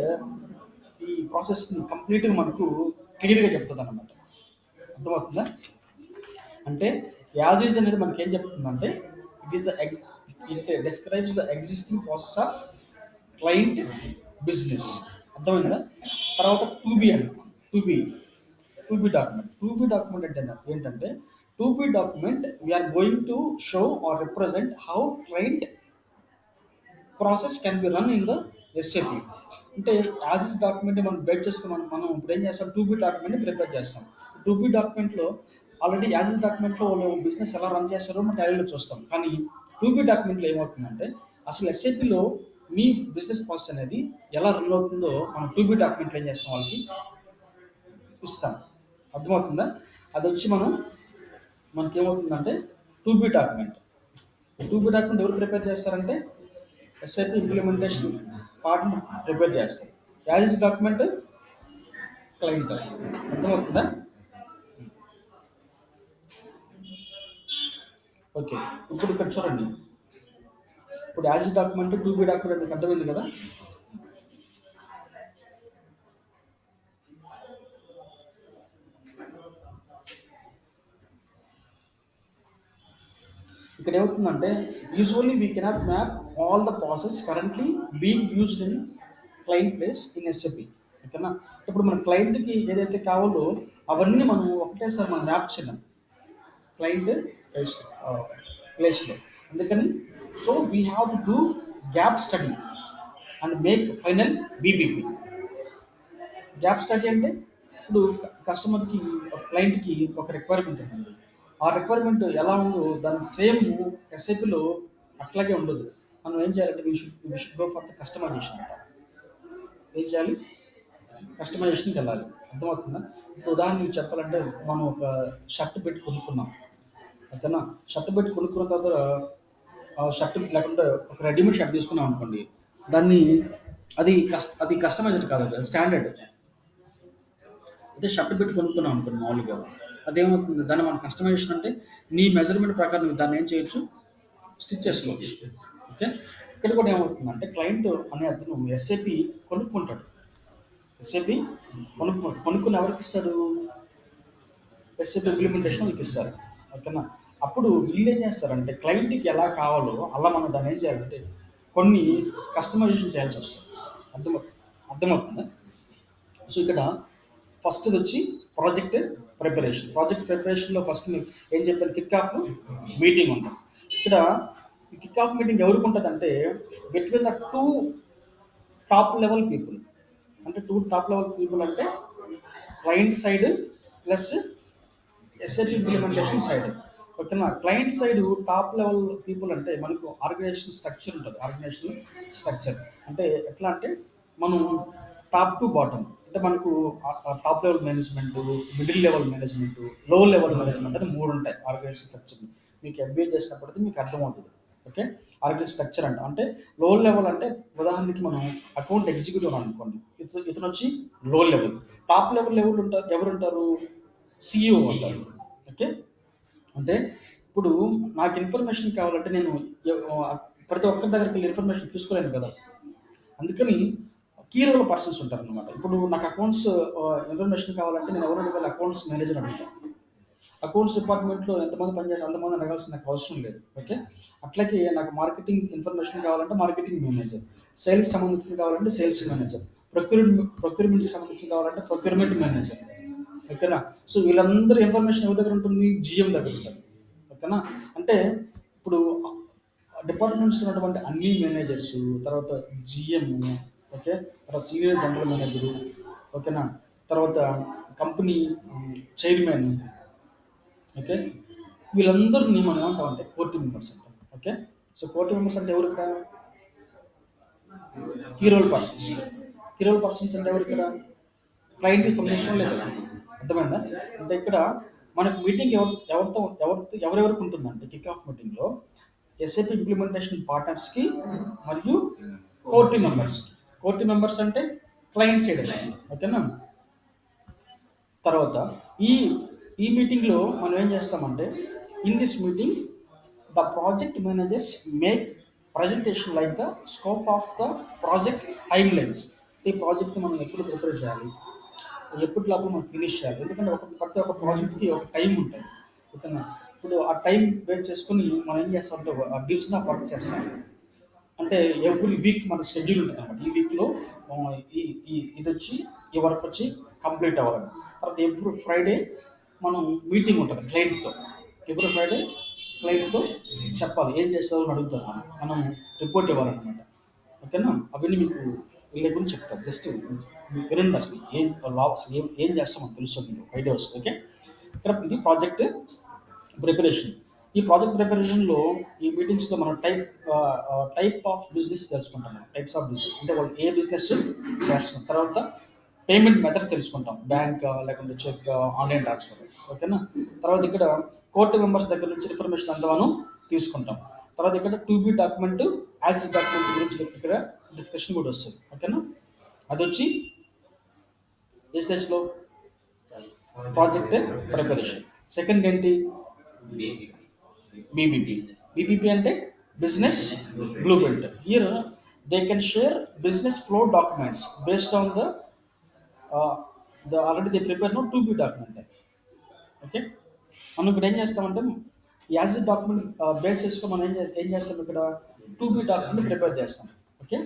ఈ ప్రాసెస్ని కంప్లీట్గా మనకు క్లియర్గా చెప్తుంది అనమాట. అర్థమవుతుందా? అంటే యాజ్ ఈజ్ అనేది మనకి ఏం చెప్తుందంటే it describes the existing process of client business. అర్థమైందా? తర్వాత టు బి అంటాం. To be document. To be document అంటే ఏంటంటే to be document we're going to show or represent how client process can be run in the SAP. అంటే యాజ్ ఇస్ డాక్యుమెంట్ మనం బేట్ చేసుకుని మనం ఇప్పుడు ఏం చేస్తాం? టు బి డాక్యుమెంట్ ప్రిపేర్ చేస్తాం. టు బి డాక్యుమెంట్లో ఆల్రెడీ యాజ్ ఇస్ డాక్యుమెంట్లో వాళ్ళు బిజినెస్ ఎలా రన్ చేస్తారో మనం టాలీలో చూస్తాం. కానీ టు బి డాక్యుమెంట్లో ఏమవుతుందంటే అసలు ఎస్ఏపిలో మీ బిజినెస్ ప్రాసెస్ అనేది ఎలా రన్ అవుతుందో మనం టు బి డాక్యుమెంట్లో ఏం చేస్తాం? వాళ్ళకి ఇస్తాం. అర్థమవుతుందా? అది వచ్చి మనకేమవుతుందంటే to be document. To be document ఎవరు ప్రిపేర్ చేస్తారంటే ఎస్ఐపి ఇంప్లిమెంటేషన్ పార్ట్ని ప్రిపేర్ చేస్తారు. As document client. అర్థమవుతుందా? ఓకే, ఇప్పుడు ఇక్కడ చూడండి. ఇప్పుడు as document to be document మీకు అర్థమైంది కదా. ఇక్కడ ఏమవుతుందంటే usually we cannot map all the process currently being used in client place in SAP. ఓకేనా. ఇప్పుడు మన క్లయింట్కి ఏదైతే కావాలో అవన్నీ మనం ఒకటేసారి మనం మ్యాప్ చేయలేం క్లయింట్ ప్లేస్లో. అందుకని so we have to do gap study and make final BBP. Gap study అంటే ఇప్పుడు కస్టమర్కి క్లయింట్కి ఒక రిక్వైర్మెంట్ ఉంటుంది. ఆ రిక్వైర్మెంట్ ఎలా ఉందో దాని సేమ్ ఎస్ఐపిలో అట్లాగే ఉండదు. మనం ఏం చేయాలంటే we should go for the customization అంట. ఏం చేయాలి? కస్టమైజేషన్కి వెళ్ళాలి. అర్థమవుతుందా? ఇప్పుడు ఉదాహరణకి చెప్పాలంటే మనం ఒక షర్ట్ పెట్టి కొనుక్కున్నాం. ఓకేనా. షర్ట్ పెట్టి కొనుక్కున్న తర్వాత ఆ షర్ట్ లేకుంటే ఒక రెడీమేడ్ షర్ట్ తీసుకున్నాం అనుకోండి, దాన్ని అది కస్టమైజ్డ్ కాదు, అది స్టాండర్డ్. అదే షర్ట్ పెట్టి కొనుక్కున్నాం అనుకోండి మామూలుగా, అదేమవుతుంది, దాన్ని మనం కస్టమైజేషన్ అంటే నీ మెజర్మెంట్ ప్రకారం నువ్వు దాన్ని ఏం చేయొచ్చు, స్టిచ్ చేసుకోవచ్చు. ఓకే. ఇక్కడ కూడా ఏమవుతుందంటే క్లయింట్ అనే అతను ఎస్ఏపి కొనుక్కుంటాడు. ఎస్ఏపి కొనుక్కుని ఎవరికి ఇస్తాడు? ఎస్ఏపి ఇంప్లిమెంటేషన్ మీకు ఇస్తారు. ఓకేనా. అప్పుడు వీళ్ళు ఏం చేస్తారంటే క్లయింట్కి ఎలా కావాలో అలా మనం దాన్ని ఏం చేయాలంటే కొన్ని కస్టమైజేషన్ చేయాల్సి వస్తుంది. అర్థమవుతుందా? సో ఇక్కడ ఫస్ట్ వచ్చి ప్రాజెక్ట్ ప్రిపరేషన్. ప్రాజెక్ట్ ప్రిపరేషన్లో ఫస్ట్ మీకు ఏం చెప్పాను, కిక్ ఆఫ్ మీటింగ్ ఉంటుంది. ఇక్కడ కిక్ ఆఫ్ మీటింగ్ ఎవరికి ఉంటుంది అంటే between the two top level people. అంటే టూ టాప్ లెవెల్ పీపుల్ అంటే client side plus SIP implementation side. ఓకేనా. Client side top level people అంటే మనకు ఆర్గనైజేషన్ స్ట్రక్చర్ ఉంటుంది. ఆర్గనైజేషన్ స్ట్రక్చర్ అంటే ఎట్లా అంటే మనం టాప్ టు బాటమ్ అంటే మనకు top level management, middle level management, low level management అని మూడు ఉంటాయి ఆర్గనైజేషన్ స్ట్రక్చర్. మీకు ఎంబీఏ చేసినప్పటికీ మీకు అర్థమవుతుంది. ఓకే. ఆర్గనైజేషన్ స్ట్రక్చర్ అంటే లో లెవెల్ అంటే ఉదాహరణకి మనం అకౌంట్ ఎగ్జిక్యూటివ్ అనుకోండి, ఇతను వచ్చి లో లెవెల్. టాప్ లెవెల్ ఉంటారు, ఎవరు ఉంటారు? సిఇఓ ఉంటారు. ఓకే. అంటే ఇప్పుడు నాకు ఇన్ఫర్మేషన్ కావాలంటే నేను ప్రతి ఒక్కరి దగ్గరికి వెళ్ళి ఇన్ఫర్మేషన్ తీసుకోలేను కదా. అందుకని కీ రోల్ పర్సన్స్ ఉంటారు అనమాట. ఇప్పుడు నాకు అకౌంట్స్ ఇన్ఫర్మేషన్ కావాలంటే నేను ఎవరు అడగాలి? అకౌంట్స్ మేనేజర్ అడుగుతాను. అకౌంట్స్ డిపార్ట్మెంట్లో ఎంతమంది పనిచేస్తారు అంతమంది అడగాల్సిన నాకు అవసరం లేదు. ఓకే. అట్లాగే నాకు మార్కెటింగ్ ఇన్ఫర్మేషన్ కావాలంటే మార్కెటింగ్ మేనేజర్, సేల్స్ సంబంధించింది కావాలంటే సేల్స్ మేనేజర్, ప్రొక్యూర్మెంట్కి సంబంధించింది కావాలంటే ప్రొక్యూర్మెంట్ మేనేజర్. ఓకేనా. సో వీళ్ళందరూ ఇన్ఫర్మేషన్ ఎవరి దగ్గర ఉంటుంది? జిఎం దగ్గర ఉంటుంది. ఓకేనా. అంటే ఇప్పుడు డిపార్ట్మెంట్స్ ఉన్నటువంటి అన్ని మేనేజర్స్, తర్వాత జిఎం, ఓకే, తర్వాత సీనియర్ జనరల్ మేనేజరు, ఓకేనా, తర్వాత కంపెనీ చైర్మన్, ఓకే, వీళ్ళందరినీ మనం ఏమంటామంటే కోర్ టీమ్ మెంబర్స్ అంటాం. Okay. So core team members అంటే ఎవరు? ఇక్కడ key role persons. Key role persons అంటే ఎవరు? ఇక్కడ క్లయింట్కి సంబంధించిన లేదు. అర్థమైందా? అంటే ఇక్కడ మనకు మీటింగ్ ఎవరెవరికి ఉంటుందంటే కిక్ ఆఫ్ మీటింగ్లో ఎస్ఏపి ఇంప్లిమెంటేషన్ పార్ట్నర్స్కి మరియు core team members. Core team members అంటే క్లయింట్ సైడ్. ఓకేనా. తర్వాత ఈ ఈ మీటింగ్లో మనం ఏం చేస్తామంటే in this meeting the project managers make presentation like the scope of the project time lines. ఈ ప్రాజెక్ట్ మనం ఎప్పుడు ప్రిపేర్ చేయాలి, ఎప్పటి లోపల మనం ఫినిష్ చేయాలి. ఎందుకంటే ప్రతి ఒక్క ప్రాజెక్ట్కి ఒక టైం ఉంటుంది. ఓకేనా. ఇప్పుడు ఆ టైం బేస్ చేసుకుని మనం ఏం చేస్తామంటే డివిజన్ ఆఫ్ వర్క్ చేస్తాం. అంటే ఎవ్రీ వీక్ మన షెడ్యూల్ ఉంటుంది అనమాట. ఈ వీక్లో ఇది వచ్చి ఈ వర్క్ వచ్చి కంప్లీట్ అవ్వాలి. తర్వాత ఎవ్రీ ఫ్రైడే మనం మీటింగ్ ఉంటుంది క్లయింట్తో. ఎవ్రీ ఫ్రైడే క్లయింట్తో చెప్పాలి ఏం చేస్తావు అని అడుగుతారు. మనం రిపోర్ట్ ఇవ్వాలన్నమాట. ఓకేనా. అవన్నీ మీకు వీళ్ళ గురించి చెప్తారు. జస్ట్ వినండి, అసలు ఏం చేస్తామని తెలుస్తుంది, మీకు ఐడియా వస్తుంది. ఓకే. ఇక్కడ ఇది ప్రాజెక్ట్ ప్రిపరేషన్. ఈ ప్రాజెక్ట్ ప్రిపరేషన్లో ఈ మీటింగ్స్లో మనం టైప్ ఆఫ్ బిజినెస్ తెలుసుకుంటాం. టైప్స్ ఆఫ్ బిజినెస్ అంటే వాళ్ళు ఏ బిజినెస్ చేస్తాం. తర్వాత పేమెంట్ మెథడ్ తెలుసుకుంటాం, బ్యాంక్ లేకుంటే చెక్, ఆన్లైన్ ట్రాన్స్ఫర్. ఓకేనా. తర్వాత ఇక్కడ కోర్టు మెంబర్స్ దగ్గర నుంచి ఇన్ఫర్మేషన్ అంతా మనం తీసుకుంటాం. తర్వాత ఇక్కడ to be document as document గురించి ఇక్కడ డిస్కషన్ కూడా వస్తుంది. ఓకేనా, అది వచ్చి ఏ స్టేజ్లో ప్రాజెక్ట్ ప్రిపరేషన్. సెకండ్ ఏంటి బీబీపీ. బీబీపీ అంటే business blue print. Here they can share business flow documents based on the already they prepare no to be document. Okay, మనం ఇక్కడ ఏం చేస్తామంటే యాజ్ డాక్యుమెంట్ బేస్ చేసుకొని మనం ఏం చేస్తాం ఇక్కడ టు బి డాక్యుమెంట్ ప్రిపేర్ చేస్తాం. ఓకే,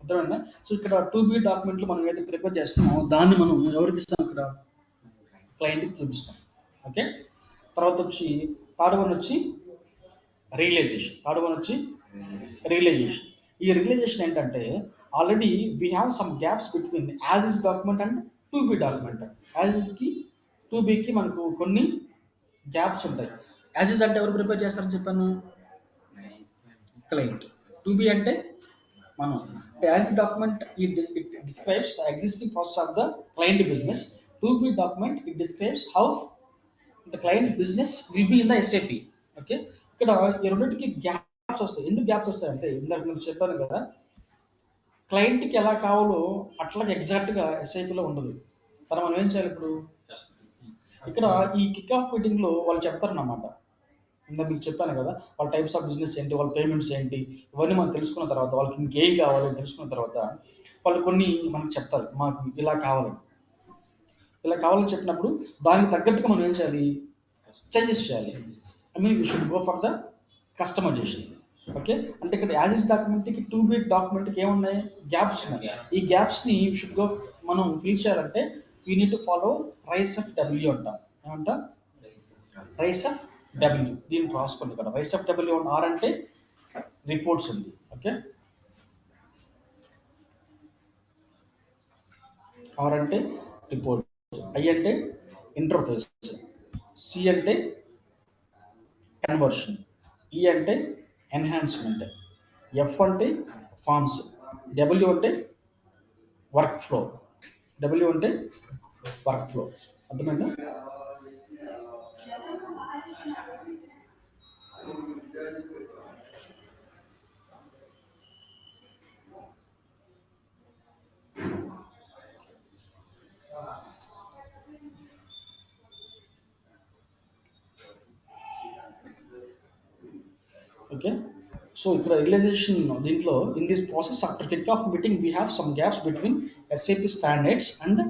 అర్థమైందా? సో ఇక్కడ టు బి డాక్యుమెంట్లు మనం ఏదైతే ప్రిపేర్ చేస్తామో దాన్ని మనం ఎవరికి ఇస్తాం, ఇక్కడ క్లయింట్కి చూపిస్తాం. ఓకే, తర్వాత వచ్చి థర్డ్ వన్ వచ్చి రియలైజేషన్. ఈ రియలైజేషన్ ఏంటంటే already we have some gaps between as is document and to be document. As ఇస్కి టు బికి మనకు కొన్ని గ్యాప్స్ ఉంటాయి. యాజ్ ఇస్ అంటే ఎవరు ప్రిపేర్ చేస్తారని చెప్పాను, క్లయింట్. టు బి అంటే మనం. As document it describes the existing process of the client business. To be document it describes how the client business will be in the SAP. Okay, ఇక్కడ ఈ రెండింటికి గ్యాప్స్ వస్తాయి. ఎందుకు గ్యాప్స్ వస్తాయంటే ఇందాక నేను చెప్పాను కదా, క్లయింట్కి ఎలా కావాలో అట్లాగే ఎగ్జాక్ట్గా ఎస్ఐపిలో ఉండదు. మరి మనం ఏం చేయాలి ఇప్పుడు, ఇక్కడ ఈ కిక్ ఆఫ్ మీటింగ్లో వాళ్ళు చెప్తారన్నమాట. ఇందా మీకు చెప్పాను కదా, వాళ్ళ టైప్స్ ఆఫ్ బిజినెస్ ఏంటి, వాళ్ళ పేమెంట్స్ ఏంటి, ఇవన్నీ మనం తెలుసుకున్న తర్వాత, వాళ్ళకి ఇంకేం కావాలి తెలుసుకున్న తర్వాత వాళ్ళు కొన్ని మనకు చెప్తారు, మాకు ఇలా కావాలని చెప్పినప్పుడు దానికి తగ్గట్టుగా మనం ఏం చేయాలి, చేంజెస్ చేయాలి. I mean we should go for the customization. Okay, అంటే ఇక్కడ యాజ్ ఇస్ డాక్యుమెంట్కి టు బి డాక్యుమెంట్కి ఏమున్నాయి, గ్యాప్స్ ఉన్నాయి. ఈ గ్యాప్స్ని షుడ్ గో మనం ఫిల్ చేయాలంటే we need to follow RICEF W అంటాం. ఏమంటాం, రైస్ ఆఫ్ డబ్ల్యూ. దీన్ని రాసుకోండి ఇక్కడ. రైస్ ఆఫ్ డబ్ల్యూ ఆర్ అంటే రిపోర్ట్స్ ఉంది. ఓకే, ఆర్ అంటే రిపోర్ట్, ఐ అంటే ఇంటర్ఫేస్, సి అంటే కన్వర్షన్, ఈ అంటే ఎన్హాన్స్మెంట్, ఎఫ్ అంటే ఫార్మ్స్, డబ్ల్యూ అంటే వర్క్ ఫ్లో. అర్థమైందా? ఓకే, సో ఇక్కడ రియలైజేషన్ దీంట్లో in this process after kick off meeting we have some gaps between SAP standards and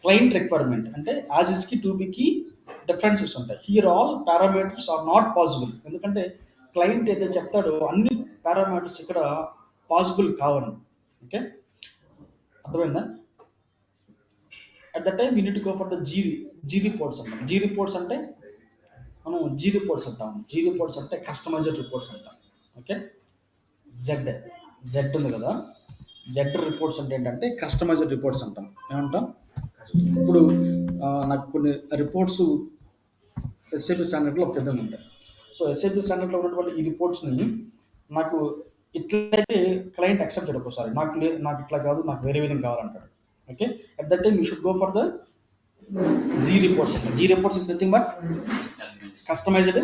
client requirement. అంటే యాజ్ ఇస్కి టు బికి డిఫరెన్సెస్ ఉంటాయి. Here all parameters are not possible. ఎందుకంటే క్లయింట్ ఏదైతే చెప్తాడో అన్ని పారామీటర్స్ ఇక్కడ పాసిబుల్ కావాలి. ఓకే, అర్థమైందా? At the time we need to go for the G reports అంటాం. జీ రిపోర్ట్స్ అంటే మనం జీ రిపోర్ట్స్ అంటే కస్టమైజ్డ్ రిపోర్ట్స్ అంటాం. ఓకే, జెడ్ ఉంది కదా, జెడ్ రిపోర్ట్స్ అంటే ఏంటంటే కస్టమైజ్డ్ రిపోర్ట్స్ అంటాం. ఏమంటాం, ఇప్పుడు నాకు కొన్ని రిపోర్ట్స్ ఎస్ఏపి స్టాండర్డ్లో ఒక విధంగా ఉంటాయి. సో ఎస్ఏపి స్టాండర్డ్లో ఉన్నటువంటి ఈ రిపోర్ట్స్ని నాకు ఇట్లయితే క్లయింట్ యాక్సెప్ట్ చేయడం ఒకసారి, నాకు ఇట్లా కాదు, నాకు వేరే విధంగా కావాలంటాడు. Okay, at that time you should go for the G reports. G reports is nothing but customised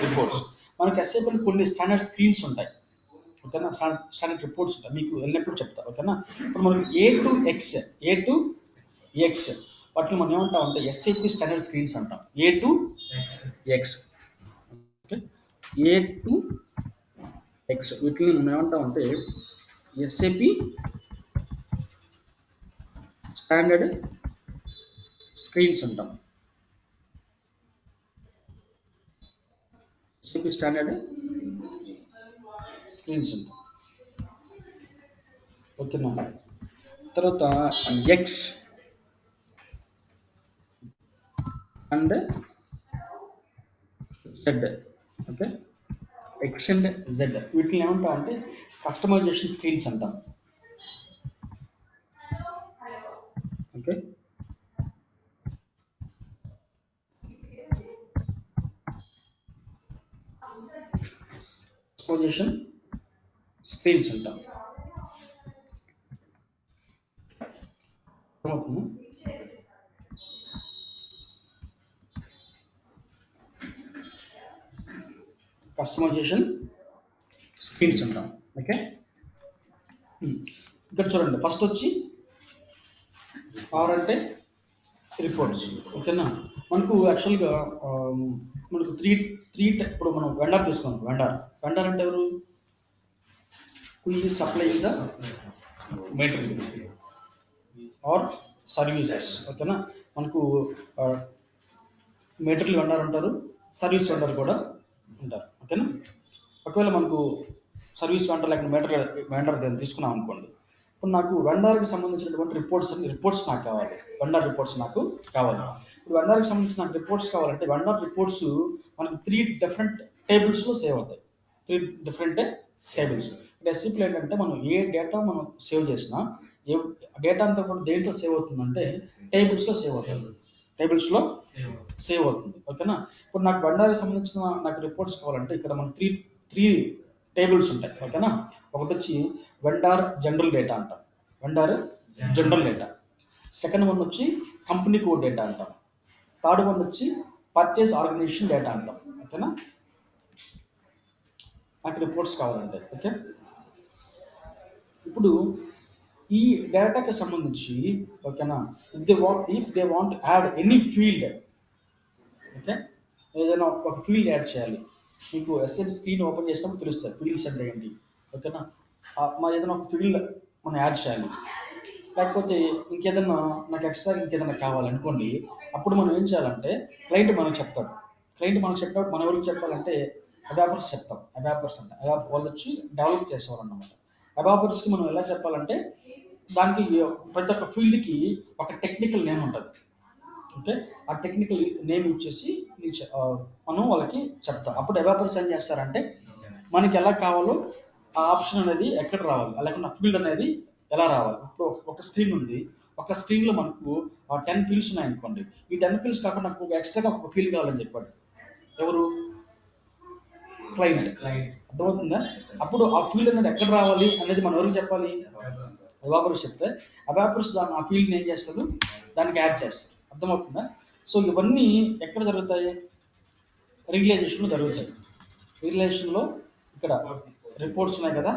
reports. మనకి ఎస్ఏపి కొన్ని స్టాండర్డ్ స్క్రీన్స్ ఉంటాయి. ఓకేనా, స్టాండర్డ్ రిపోర్ట్స్ ఉంటాయి, మీకు వెళ్ళినప్పుడు చెప్తా. ఓకేనా, ఇప్పుడు మనకి ఏ టు ఎక్స్ వాటిని మనం ఏమంటాం అంటే ఎస్ఏపి స్టాండర్డ్ స్క్రీన్స్ అంటాం. A to X. Okay, A to X వీటిని మనం ఏమంటాం అంటే ఎస్ఏపి స్టాండర్డ్ స్క్రీన్స్ అంటాం. ఎస్ఏపి స్టాండర్డ్ స్క్రీన్స్ అంటాం. ఓకేనా, తర్వాత X and Z. Okay, X and Z వీటిని ఏమంటాం అంటే కస్టమైజేషన్ స్క్రీన్స్ అంటాం. ఓకే, కస్టమైజేషన్ స్క్రీన్స్ అంటాం. కస్టమైజేషన్ స్క్రీన్స్ అంటాం. ఓకే, ఇక్కడ చూడండి ఫస్ట్ వచ్చి ఆర్ అంటే రిపోర్ట్స్. ఓకేనా, మనకు యాక్చువల్గా మనకు త్రీ త్రీ ఇప్పుడు మనం వెండర్ తీసుకున్నాం. వెండర్ వెండర్ అంటే ఎవరు? Who is supplying the material or services. ఓకేనా, మనకు మెటీరియల్ వెండర్ ఉంటారు, సర్వీస్ వెండర్ కూడా ఉంటారు. ఓకేనా, ఒకవేళ మనకు సర్వీస్ వెండర్ లేకపోతే మెటీరియల్ వెండర్ తీసుకున్నాం అనుకోండి, ఇప్పుడు నాకు వెండర్కి సంబంధించినటువంటి రిపోర్ట్స్ నాకు కావాలి. వెండర్ రిపోర్ట్స్ నాకు కావాలి. ఇప్పుడు వెండర్కి సంబంధించిన నాకు రిపోర్ట్స్ కావాలంటే వెండర్ రిపోర్ట్స్ మనకి 3 డిఫరెంట్ టేబుల్స్లో సేవ్ అవుతాయి. 3 డిఫరెంట్ టేబుల్స్. అంటే ఎస్సీపీలో ఏంటంటే మనం ఏ డేటా మనం సేవ్ చేసినా డేటా అంతా కూడా దేంట్లో సేవ్ అవుతుందంటే టేబుల్స్లో సేవ్ అవుతుంది. టేబుల్స్లో సేవ్ అవుతుంది. ఓకేనా, ఇప్పుడు నాకు వెండర్కి సంబంధించిన నాకు రిపోర్ట్స్ కావాలంటే ఇక్కడ మనకు త్రీ టేబుల్స్ ఉంటాయి. ఓకేనా, ఒకటి వచ్చి వెండర్ జనరల్ డేటా అంటాం. Vendor general data. Second one వచ్చి కంపెనీ కోడ్ డేటా అంటాం. థర్డ్ వన్ వచ్చి పర్చేస్ ఆర్గనైజేషన్ డేటా అంటాం. ఓకేనా, నాకు రిపోర్ట్స్ కావాలంటే. ఓకే, ఇప్పుడు ఈ డేటాకి సంబంధించి ఓకేనా, if they want add any field, okay, ఏదైనా ఒక ఫీల్డ్ యాడ్ చేయాలి. మీకు ఎస్ఎల్ స్క్రీన్ ఓపెన్ చేసినప్పుడు తెలుస్తుంది ఫీల్డ్స్ అంటే ఏంటి. ఓకేనా, మరి ఏదైనా ఒక ఫీల్డ్ మనం యాడ్ చేయాలి, లేకపోతే ఇంకేదన్నా నాకు ఎక్స్ట్రా ఇంకేదైనా కావాలనుకోండి, అప్పుడు మనం ఏం చేయాలంటే క్లయింట్ మనకు చెప్తాడు. క్లయింట్ మనకు చెప్పినప్పుడు మనం ఎవరికి చెప్పాలంటే అబాపర్స్ చెప్తాం. అబాపర్స్ అంటే వాళ్ళు వచ్చి డెవలప్ చేసేవారు అన్నమాట. అబాపర్స్కి మనం ఎలా చెప్పాలంటే దానికి ప్రతి ఒక్క ఫీల్డ్కి ఒక టెక్నికల్ నేమ్ ఉంటుంది. ఓకే, ఆ టెక్నికల్ నేమ్ ఇచ్చేసి మనం వాళ్ళకి చెప్తాం. అప్పుడు డెవలపర్స్ ఏం చేస్తారంటే మనకి ఎలా కావాలో ఆ ఆప్షన్ అనేది ఎక్కడ రావాలి, అలాగే ఆ ఫీల్డ్ అనేది ఎలా రావాలి. ఇప్పుడు ఒక స్క్రీన్ ఉంది, ఒక స్క్రీన్లో మనకు 10 ఫీల్డ్స్ ఉన్నాయనుకోండి. ఈ 10 ఫీల్డ్స్ కాకుండా నాకు ఎక్స్ట్రాగా ఒక ఫీల్డ్ కావాలని చెప్పాడు ఎవరు? క్లయింట్. అర్థమవుతుందా? అప్పుడు ఆ ఫీల్డ్ అనేది ఎక్కడ రావాలి అనేది మనం ఎవరికి చెప్పాలి? అబాపర్స్ చెప్తే అబాపర్స్ దాన్ని ఆ ఫీల్డ్ని ఏం చేస్తారు, దానికి యాడ్ చేస్తారు. అర్థమవుతుందా? సో ఇవన్నీ ఎక్కడ జరుగుతాయి? రియలైజేషన్లో జరుగుతాయి. రియలైజేషన్లో ఇక్కడ రిపోర్ట్స్ ఉన్నాయి కదా,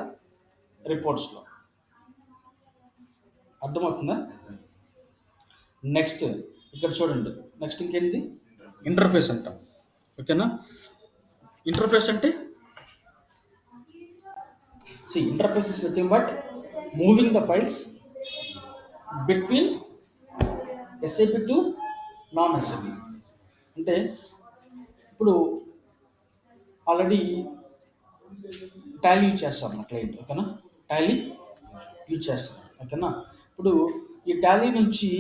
రిపోర్ట్స్లో. అర్థమవుతుందా? నెక్స్ట్ ఇక్కడ చూడండి, నెక్స్ట్ ఇంకేంటి? ఇంటర్ఫేస్ అంటాం. ఓకేనా, ఇంటర్ఫేస్ అంటే interface is nothing but moving the files between SAP to non SAP. అంటే ఇప్పుడు ఆల్రెడీ టాలీ యూజ్ చేస్తాం మన క్లయింట్. ఓకేనా, టాలీ యూజ్ చేస్తాం. ఓకేనా, ఇప్పుడు ఈ టాలీ నుంచి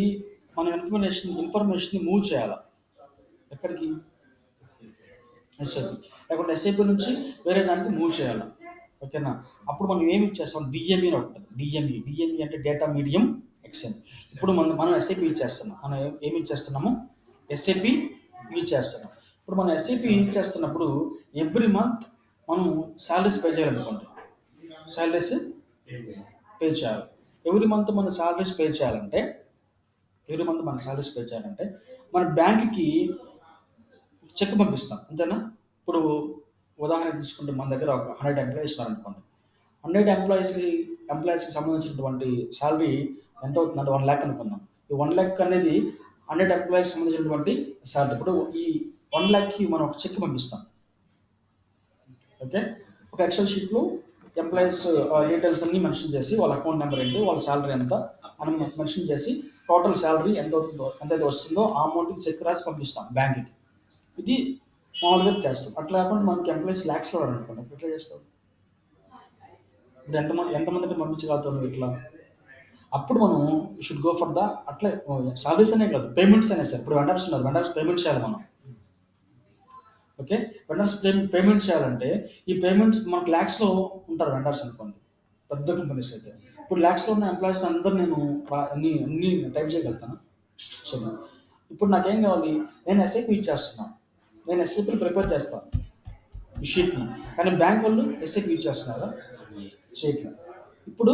మన ఇన్ఫర్మేషన్ మూవ్ చేయాలి ఎక్కడికి? ఎస్ఏపి. లేకుంటే ఎస్ఏపి నుంచి వేరే దానికి మూవ్ చేయాలి. ఓకేనా, అప్పుడు మనం ఏమి చేస్తాం? డిఎంఈ అని ఉంటుంది. డిఎంఈ అంటే డేటా మీడియం ఎక్స్చేంజ్. ఇప్పుడు మనం ఎస్ఏపి యూజ్ చేస్తున్నాం. మనం ఏమి యూజ్ చేస్తున్నాము? ఎస్ఏపి యూజ్ చేస్తున్నాం. ఇప్పుడు మనం ఎస్ఏపి యూజ్ చేస్తున్నప్పుడు ఎవ్రీ మంత్ మనం శాలరీస్ పే చేయాలనుకోండి, శాలరీస్ పే చేయాలి. ఎవ్రీ మంత్ మన శాలరీస్ పే చేయాలంటే మన బ్యాంక్కి చెక్ పంపిస్తాం. అంతేనా? ఇప్పుడు ఉదాహరణ తీసుకుంటే మన దగ్గర ఒక 100 ఎంప్లాయీస్ ఉన్నారనుకోండి. 100 ఎంప్లాయీస్కి సంబంధించినటువంటి శాలరీ ఎంత అవుతుందంటే 1 lakh అనుకుందాం. ఈ 1 lakh అనేది 100 ఎంప్లాయీస్ సంబంధించినటువంటి శాలరీ. ఇప్పుడు ఈ 1 lakh మనం ఒక చెక్ పంపిస్తాం. ఓకే, ఒక ఎక్సెల్ షీట్లో ఎంప్లాయీస్ డీటెయిల్స్ అన్ని మెన్షన్ చేసి వాళ్ళ అకౌంట్ నెంబర్ ఏంటి, వాళ్ళ శాలరీ ఎంత అని మెన్షన్ చేసి టోటల్ శాలరీ ఎంతైతే వస్తుందో ఆ అమౌంట్కి చెక్ రాసి పంపిస్తాం బ్యాంక్కి. ఇది మామూలుగా చేస్తాం. అట్లా కాకుండా మనకి ఎంప్లాయీస్ ల్యాక్స్లో అనుకోండి, ఎట్లా చేస్తాం? ఇప్పుడు ఎంతమందికి పంపించగలుగుతాం ఇట్లా? అప్పుడు మనం షుడ్ గో ఫర్ ద అట్లా సాలరీస్ అనే కాదు, పేమెంట్స్ అయినా సార్. ఇప్పుడు వెండర్స్ ఉన్నారు, వెండర్స్ పేమెంట్ చేయాలి మనం. ఓకే, వెండర్స్ పేమెంట్ చేయాలంటే ఈ పేమెంట్స్ మనకు ల్యాక్స్లో ఉంటారు వెండర్స్ అనుకోండి, పెద్ద కంపెనీస్ అయితే. ఇప్పుడు ల్యాక్స్లో ఉన్న ఎంప్లాయీస్ అందరూ నేను అన్ని టైప్ చేయగలుగుతాను. సో ఇప్పుడు నాకేం కావాలి? నేను ఎస్ఐపి యూజ్ చేస్తున్నాను, నేను ఎస్ఐపి ప్రిపేర్ చేస్తాను ఈ షీట్ని, కానీ బ్యాంక్ వాళ్ళు ఎస్ఐపి యూజ్ చేస్తున్నారా? చేయట్లా. ఇప్పుడు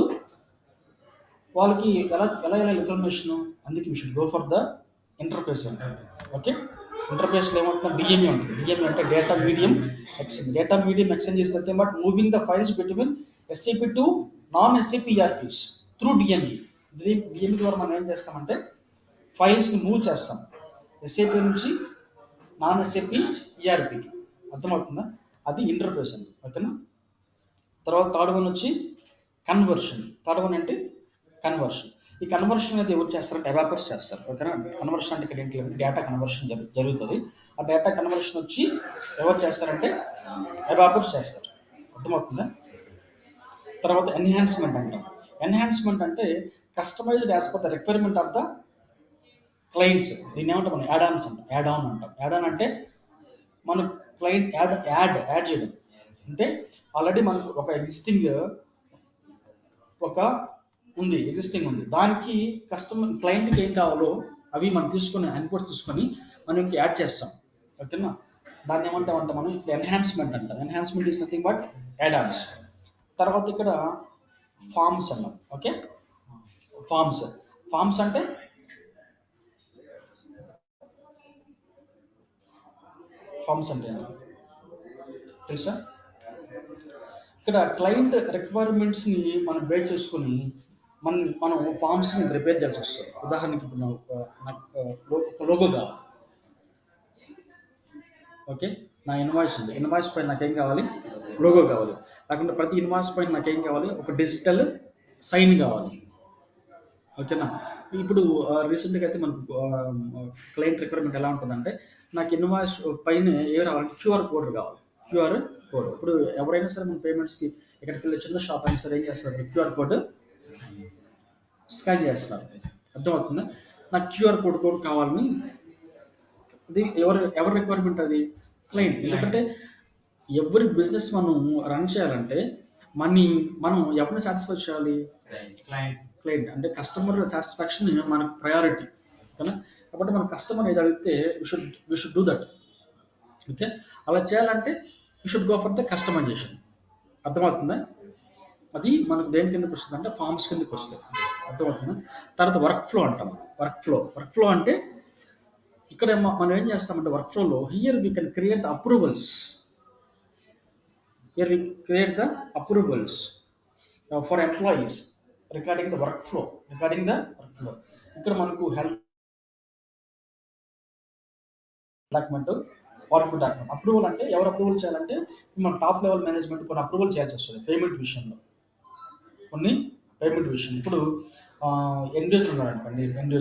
వాళ్ళకి ఎలా ఇన్ఫర్మేషన్? అందుకే you should go for the interface. Okay, ఇంటర్ఫేస్లో ఏమవుతుంది, డిఎంఏ ఉంటుంది. డిఎంఏ అంటే data medium exchange. Data medium exchange is nothing but moving the files between SAP to non SAP ERPs through DME. DME ద్వారా మనం ఏం చేస్తామంటే ఫైల్స్ని మూవ్ చేస్తాం ఎస్ఏపి నుంచి నాన్ ఎస్ఏపి ఈఆర్పీకి. అర్థమవుతుందా? అది ఇంటర్ఫేస్ అండి. ఓకేనా. తర్వాత థర్డ్ వన్ వచ్చి కన్వర్షన్. థర్డ్ వన్ అంటే కన్వర్షన్. ఈ కన్వర్షన్ అనేది ఎవరు చేస్తారంటే డెవలపర్స్ చేస్తారు. ఓకేనా. కన్వర్షన్ అంటే ఇక్కడ ఏంటి, డేటా కన్వర్షన్ జరుగుతుంది. ఆ డేటా కన్వర్షన్ వచ్చి ఎవరు చేస్తారంటే డెవలపర్స్ చేస్తారు. అర్థమవుతుందా? తర్వాత ఎన్హాన్స్మెంట్ అంటాం. ఎన్హాన్స్మెంట్ అంటే customized as per the requirement of the clients. దీన్ని ఏమంటాం మనం, యాడ్ ఆన్స్ అంటాం. యాడ్ ఆన్ అంటాం. యాడ్ ఆన్ అంటే మన క్లయింట్ యాడ్ చేయడం. అంటే ఆల్రెడీ మనకు ఒక ఎగ్జిస్టింగ్ ఉంది, దానికి కస్టమర్ క్లయింట్కి ఏం కావాలో అవి మనం తీసుకొని ఇన్పుట్స్ తీసుకొని మనకి యాడ్ చేస్తాం. ఓకేనా. దాన్ని ఏమంటామంటే మనం ఎన్హాన్స్మెంట్ అంటాం. Enhancement is nothing but add Ann's. తర్వాత ఇక్కడ ఫార్మ్స్ అన్నాం. ఓకే. ఫార్మ్స్ అంటే తెలుసా? ఇక్కడ క్లయింట్ రిక్వైర్మెంట్స్ని మనం బేస్ చేసుకుని మనం ఫామ్స్ని ప్రిపేర్ చేయాల్సి వస్తుంది. ఉదాహరణకి ఇప్పుడు నాకు లోగో కావాలి. ఓకే. నా ఇన్వాయిస్ ఉంది, ఇన్వాయిస్ పైన నాకేం కావాలి, లోగో కావాలి. లేకుంటే ప్రతి ఇన్వాయిస్ పైన నాకేం కావాలి, ఒక డిజిటల్ సైన్ కావాలి. ఓకేనా. ఇప్పుడు రీసెంట్గా అయితే మనకు క్లయింట్ రిక్వైర్మెంట్ ఎలా ఉంటుందంటే నాకు ఇన్వాయిస్ పైన ఏ రావాలి, క్యూఆర్ కోడ్ కావాలి. QR code. ఇప్పుడు ఎవరైనా సరే మన పేమెంట్స్కి ఎక్కడికి వెళ్ళి చిన్న షాప్ అయినా సరే ఏం చేస్తారు, క్యూఆర్ కోడ్ స్కాన్ చేస్తున్నారు. అర్థమవుతుందా? నాకు క్యూఆర్ కోడ్ కావాలని అది ఎవరి రిక్వైర్మెంట్, అది క్లయింట్. ఎందుకంటే ఎవరి బిజినెస్ మనం రన్ చేయాలంటే మనం ఎవరిని సాటిస్ఫై చేయాలి, క్లయింట్. అంటే కస్టమర్ సాటిస్ఫాక్షన్ మనకు ప్రయారిటీ. ఓకేనా. కాబట్టి మన కస్టమర్ ఏది అడిగితే we should do that. Okay. అలా చేయాలంటే we should go for the customization. అర్థమవుతుందా? అది మనకు దేని కిందకి వస్తుంది అంటే ఫార్మ్స్ కిందకి వస్తుంది. అర్థమవుతుందా? తర్వాత వర్క్ ఫ్లో అంటాం. వర్క్ ఫ్లో అంటే ఇక్కడ మనం ఏం చేస్తామంటే వర్క్ ఫ్లోలో here we can create approvals. For employees regarding the work flow. ఇక్కడ మనకు health document, work document. Approval అంటే ఎవరు అప్రూవల్ చేయాలంటే మన టాప్ లెవెల్ మేనేజ్మెంట్ కొన్ని అప్రూవల్ చేయాల్సి వస్తుంది పేమెంట్ విషయంలో. ఇప్పుడు ఎండ్ యూజర్ ఉన్నారనుకోండి. ఎండ్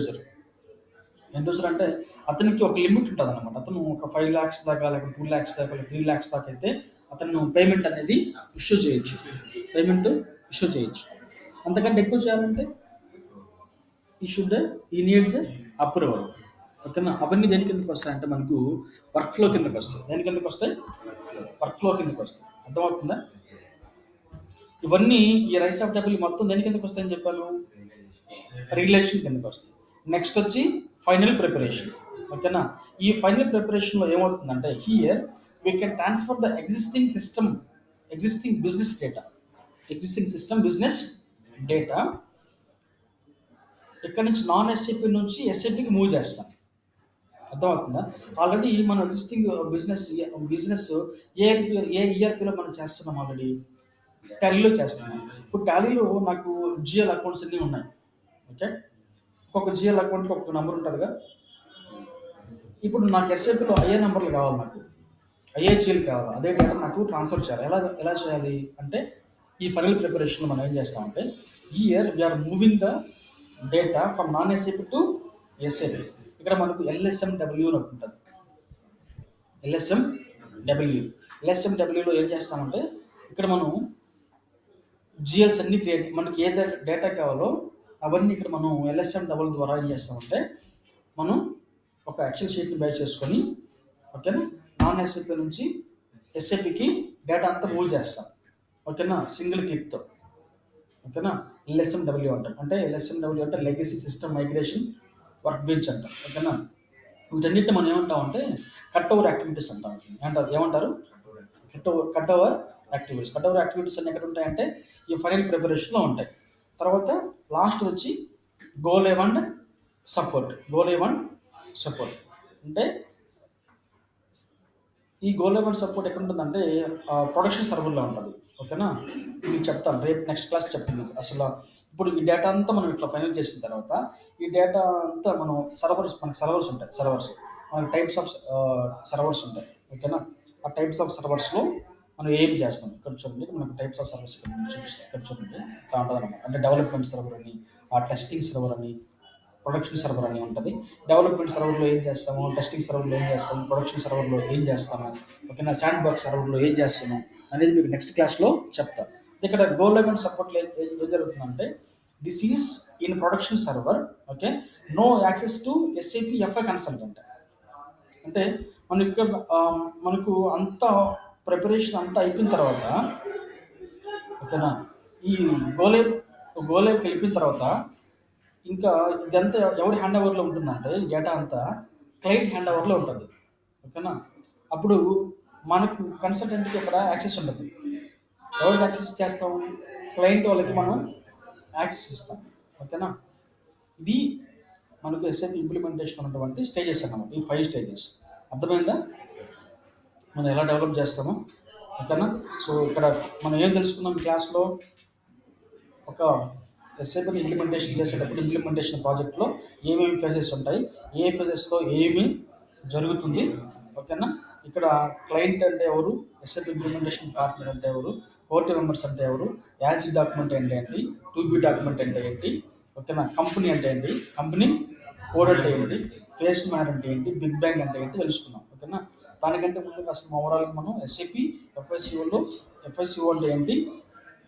యూజర్ అంటే అతనికి ఒక లిమిట్ ఉంటుంది అనమాట. అతను ఒక 5 lakhs దాకా, లేకపోతే 2 lakhs దాకా, 3 lakhs దాకా అయితే అతను పేమెంట్ అనేది ఇష్యూ చేయొచ్చు. అంతకంటే ఎక్కువ చేయాలంటే ఈ నీడ్స్ అప్రూవల్. ఓకేనా. అవన్నీ దేని కిందకి వస్తాయంటే మనకు వర్క్ ఫ్లో కిందకి వస్తాయి. దేని కిందకి వస్తాయి, వర్క్ ఫ్లో కిందకి వస్తాయి. అర్థమవుతుందా? ఇవన్నీ ఈ రైస్ ఆఫ్ డబ్ల్యూ మొత్తం దేని కిందకి వస్తాయని చెప్పాను, రెగ్యులేషన్ కిందకి వస్తాయి. నెక్స్ట్ వచ్చి ఫైనల్ ప్రిపరేషన్. ఓకేనా. ఈ ఫైనల్ ప్రిపరేషన్లో ఏమవుతుందంటే here we can transfer the existing business data ఇక్కడ నుంచి నాన్ ఎస్ఏపి నుంచి ఎస్ఏపికి మూవ్ చేస్తాం. అర్థమవుతుందా? ఆల్రెడీ మన ఎగ్జిస్టింగ్ బిజినెస్ ఏ ఈఆర్పీలో మనం చేస్తున్నాం, ఆల్రెడీ టాలీలో చేస్తున్నాం. ఇప్పుడు టాలీలో నాకు జిఎల్ అకౌంట్స్ అన్నీ ఉన్నాయి. ఓకే. ఒక్కొక్క జిఎల్ అకౌంట్కి ఒక్కొక్క నెంబర్ ఉంటుందిగా. ఇప్పుడు నాకు ఎస్ఏపిలో ఐఏ నెంబర్లు కావాలి, నాకు ఐఏజిఎల్ కావాలి. అదే డేటా నాకు ట్రాన్స్ఫర్ చేయాలి. ఎలా చేయాలి అంటే ఈ ఫైనల్ ప్రిపరేషన్లో మనం ఏం చేస్తామంటే here we're moving the data from non SAP to SAP. ఇక్కడ మనకు ఎల్ఎస్ఎండబ్ల్యూ అని ఉంటుంది. ఎల్ఎస్ఎండబ్ల్యూలో ఏం చేస్తామంటే ఇక్కడ మనం జిఎల్స్ అన్ని మనకి ఏ డేటా కావాలో అవన్నీ ఇక్కడ మనం ఎల్ఎస్ఎండబ్ల్యూ ద్వారా ఏం చేస్తామంటే మనం ఒక ఎక్సెల్ షీట్ని బై చేసుకొని, ఓకేనా, నాన్ ఎస్ఏపి నుంచి ఎస్ఏపికి డేటా అంతా మూవ్ చేస్తాం. ఓకేనా, సింగిల్ క్లిక్తో. ఓకేనా. ఎల్ఎస్ఎండబ్ల్యూ అంటాం. అంటే ఎల్ఎస్ఎండబ్ల్యూ అంటే legacy system migration work bench అంటాం. ఓకేనా. వీటన్నిటి మనం ఏమంటాం అంటే కట్ ఓవర్ యాక్టివిటీస్ అంటాం. ఏమంటారు కట్ ఓవర్ యాక్టివిటీస్ అన్ని ఎక్కడ ఉంటాయంటే ఈ ఫైనల్ ప్రిపరేషన్లో ఉంటాయి. తర్వాత లాస్ట్ వచ్చి గో లైవ్ అండ్ సపోర్ట్. అంటే ఈ గో లెవెల్ సపోర్ట్ ఎక్కడ ఉంటుందంటే ప్రొడక్షన్ సర్వర్లో ఉంటుంది. ఓకేనా, మీకు చెప్తాను రేపు నెక్స్ట్ క్లాస్ చెప్తాను మీకు. అసలు ఇప్పుడు ఈ డేటా అంతా మనం ఇట్లా ఫైనల్ చేసిన తర్వాత ఈ డేటా అంతా మనం సర్వర్స్, మనకి సర్వర్స్ ఉంటాయి, సర్వర్స్ మనకి టైప్స్ ఆఫ్ సర్వర్స్ ఉంటాయి. ఓకేనా, ఆ టైప్స్ ఆఫ్ సర్వర్స్లో మనం ఏం చేస్తాం ఇక్కడ చూడండి, మనకు టైప్స్ ఆఫ్ సర్వీస్ ఇక్కడ చూపిస్తాం. ఇక్కడ చూడండి ఇట్లా ఉంటుంది అనమాట. అంటే డెవలప్మెంట్ సర్వర్ అని, ఆ టెస్టింగ్ సర్వర్ అని, ప్రొడక్షన్ సర్వర్ అని ఉంటుంది. డెవలప్మెంట్ సర్వర్లో ఏం చేస్తాము, టెస్టింగ్ సర్వర్లో ఏం చేస్తాము, ప్రొడక్షన్ సర్వర్లో ఏం చేస్తాము, ఓకేనా, శాండ్ బాక్స్ సర్వర్లో ఏం చేస్తాము అనేది మీకు నెక్స్ట్ క్లాస్లో చెప్తాను. ఇక్కడ గో లెవెల్ సపోర్ట్లో ఏం జరుగుతుందంటే this is in production server. Okay, no access to SAP FI consultant. అంటే మనం ఇక్కడ మనకు అంత ప్రిపరేషన్ అంతా అయిపోయిన తర్వాత, ఓకేనా, ఈ గోలేవ్ గోలేవ్కి వెళ్ళిపోయిన తర్వాత ఇంకా ఇదంతా ఎవరి హ్యాండ్ ఓవర్లో ఉంటుందంటే ఈ డేటా అంతా క్లయింట్ హ్యాండ్ ఓవర్లో ఉంటుంది. ఓకేనా, అప్పుడు మనకు కన్సల్టెంట్కి ఇక్కడ యాక్సెస్ ఉంటుంది. ఎవరికి యాక్సెస్ చేస్తాం, క్లయింట్ వాళ్ళకి మనం యాక్సెస్ ఇస్తాం. ఓకేనా, ఇది మనకు ఎస్ఐపి ఇంప్లిమెంటేషన్ ఉన్నటువంటి స్టేజెస్ అన్నమాట, ఈ 5 స్టేజెస్. అర్థమైందా మనం ఎలా డెవలప్ చేస్తామో? ఓకేనా, సో ఇక్కడ మనం ఏం తెలుసుకున్నాం క్లాస్లో, ఒక ఎస్ఐపి ఇంప్లిమెంటేషన్ చేసేటప్పుడు ఇంప్లిమెంటేషన్ ప్రాజెక్ట్లో ఏమేమి ఫేజెస్ ఉంటాయి, ఏ ఫేజెస్లో ఏమి జరుగుతుంది. ఓకేనా, ఇక్కడ క్లయింట్ అంటే ఎవరు, ఎస్ఐపి ఇంప్లిమెంటేషన్ పార్ట్నర్ అంటే ఎవరు, కోర్ మెంబర్స్ అంటే ఎవరు, యాజ్ డాక్యుమెంట్ అంటే ఏంటి, టు బి డాక్యుమెంట్ అంటే ఏంటి, ఓకేనా, కంపెనీ అంటే ఏంటి, కంపెనీ కోడ్ అంటే ఏంటి, ఫేస్ మ్యాన్ అంటే ఏంటి, బిగ్ బ్యాంగ్ అంటే ఏంటి తెలుసుకున్నాం. ఓకేనా, దానికంటే ముందుగా అసలు ఓవరాల్గా మనం ఎస్ఐపి ఎఫ్ఐసిఓ అంటే ఏంటి,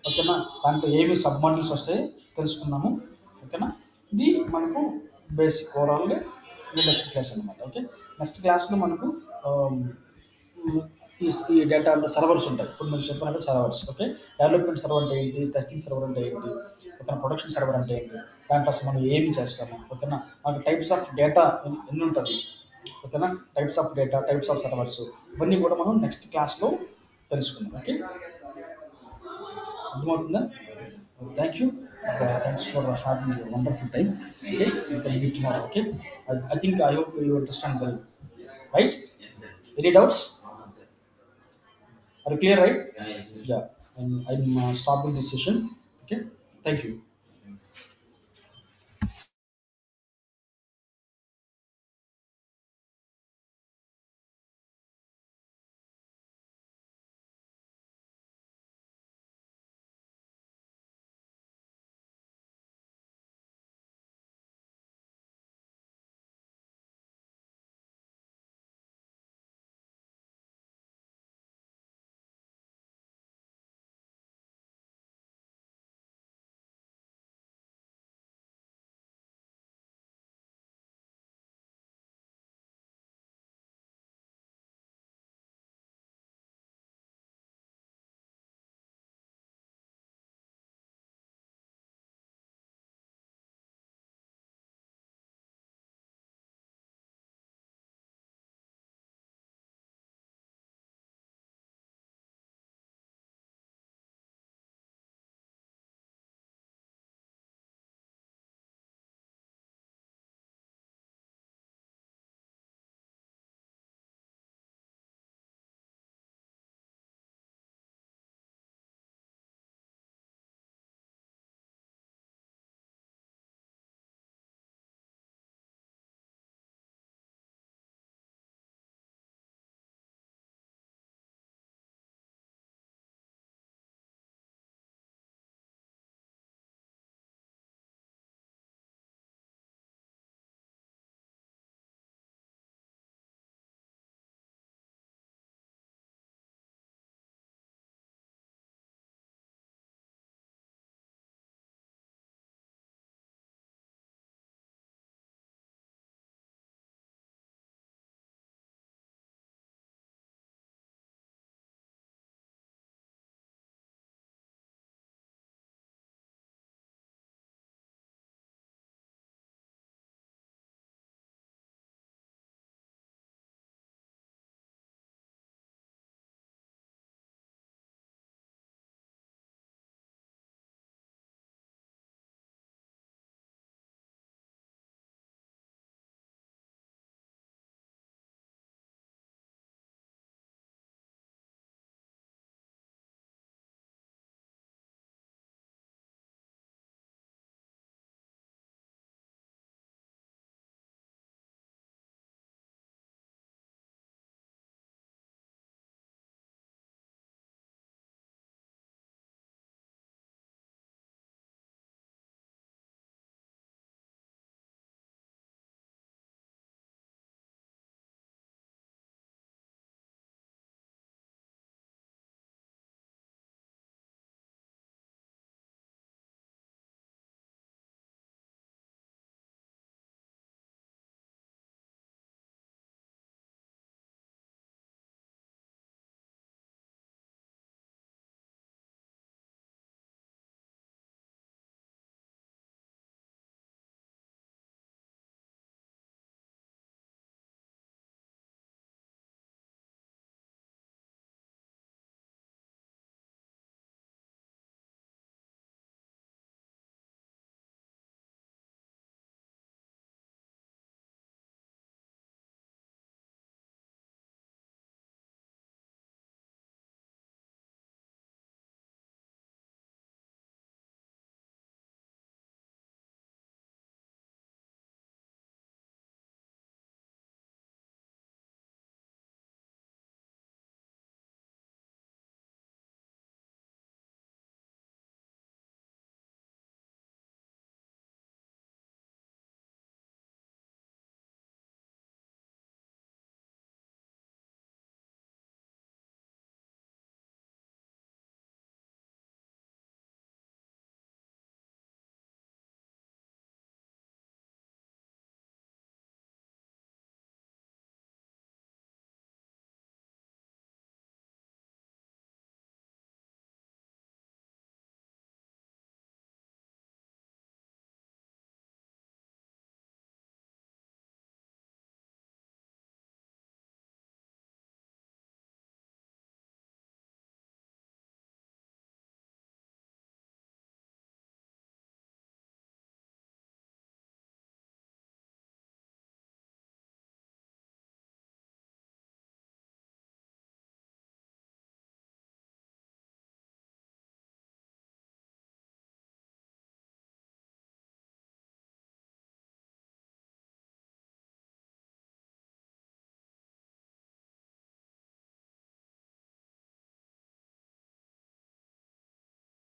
ఓకేనా, దాంట్లో ఏమి సబ్ మాడ్యూల్స్ వస్తాయో తెలుసుకున్నాము. ఓకేనా, ఇది మనకు బేసిక్ ఓవరాల్ ఇంట్రడక్షన్ క్లాస్ అనమాట. ఓకే, నెక్స్ట్ క్లాస్లో మనకు ఈ డేటా అంతా సర్వర్స్ ఉంటాయి. ఇప్పుడు మీరు చెప్పినట్టు సర్వర్స్. ఓకే, డెవలప్మెంట్ సర్వర్ అంటే ఏంటి, టెస్టింగ్ సర్వర్ అంటే ఏంటి, ఓకేనా, ప్రొడక్షన్ సర్వర్ అంటే ఏంటి, దాంట్లో అసలు మనం ఏమి చేస్తాము. ఓకేనా, మనకు టైప్స్ ఆఫ్ డేటా ఎన్ని ఉంటుంది, ఓకేనా, types of data, types of servers, ఇవన్నీ కూడా మనం నెక్స్ట్ క్లాస్లో తెలుసుకుందాం. ఓకే, అర్థమవుతుందా? Thank you. Thanks for having a wonderful time. Okay, you can meet tomorrow. Okay, I think I hope you understand well, right? Any doubts? Are you clear, right? Yeah. I'm stopping this session. Okay. Thank you.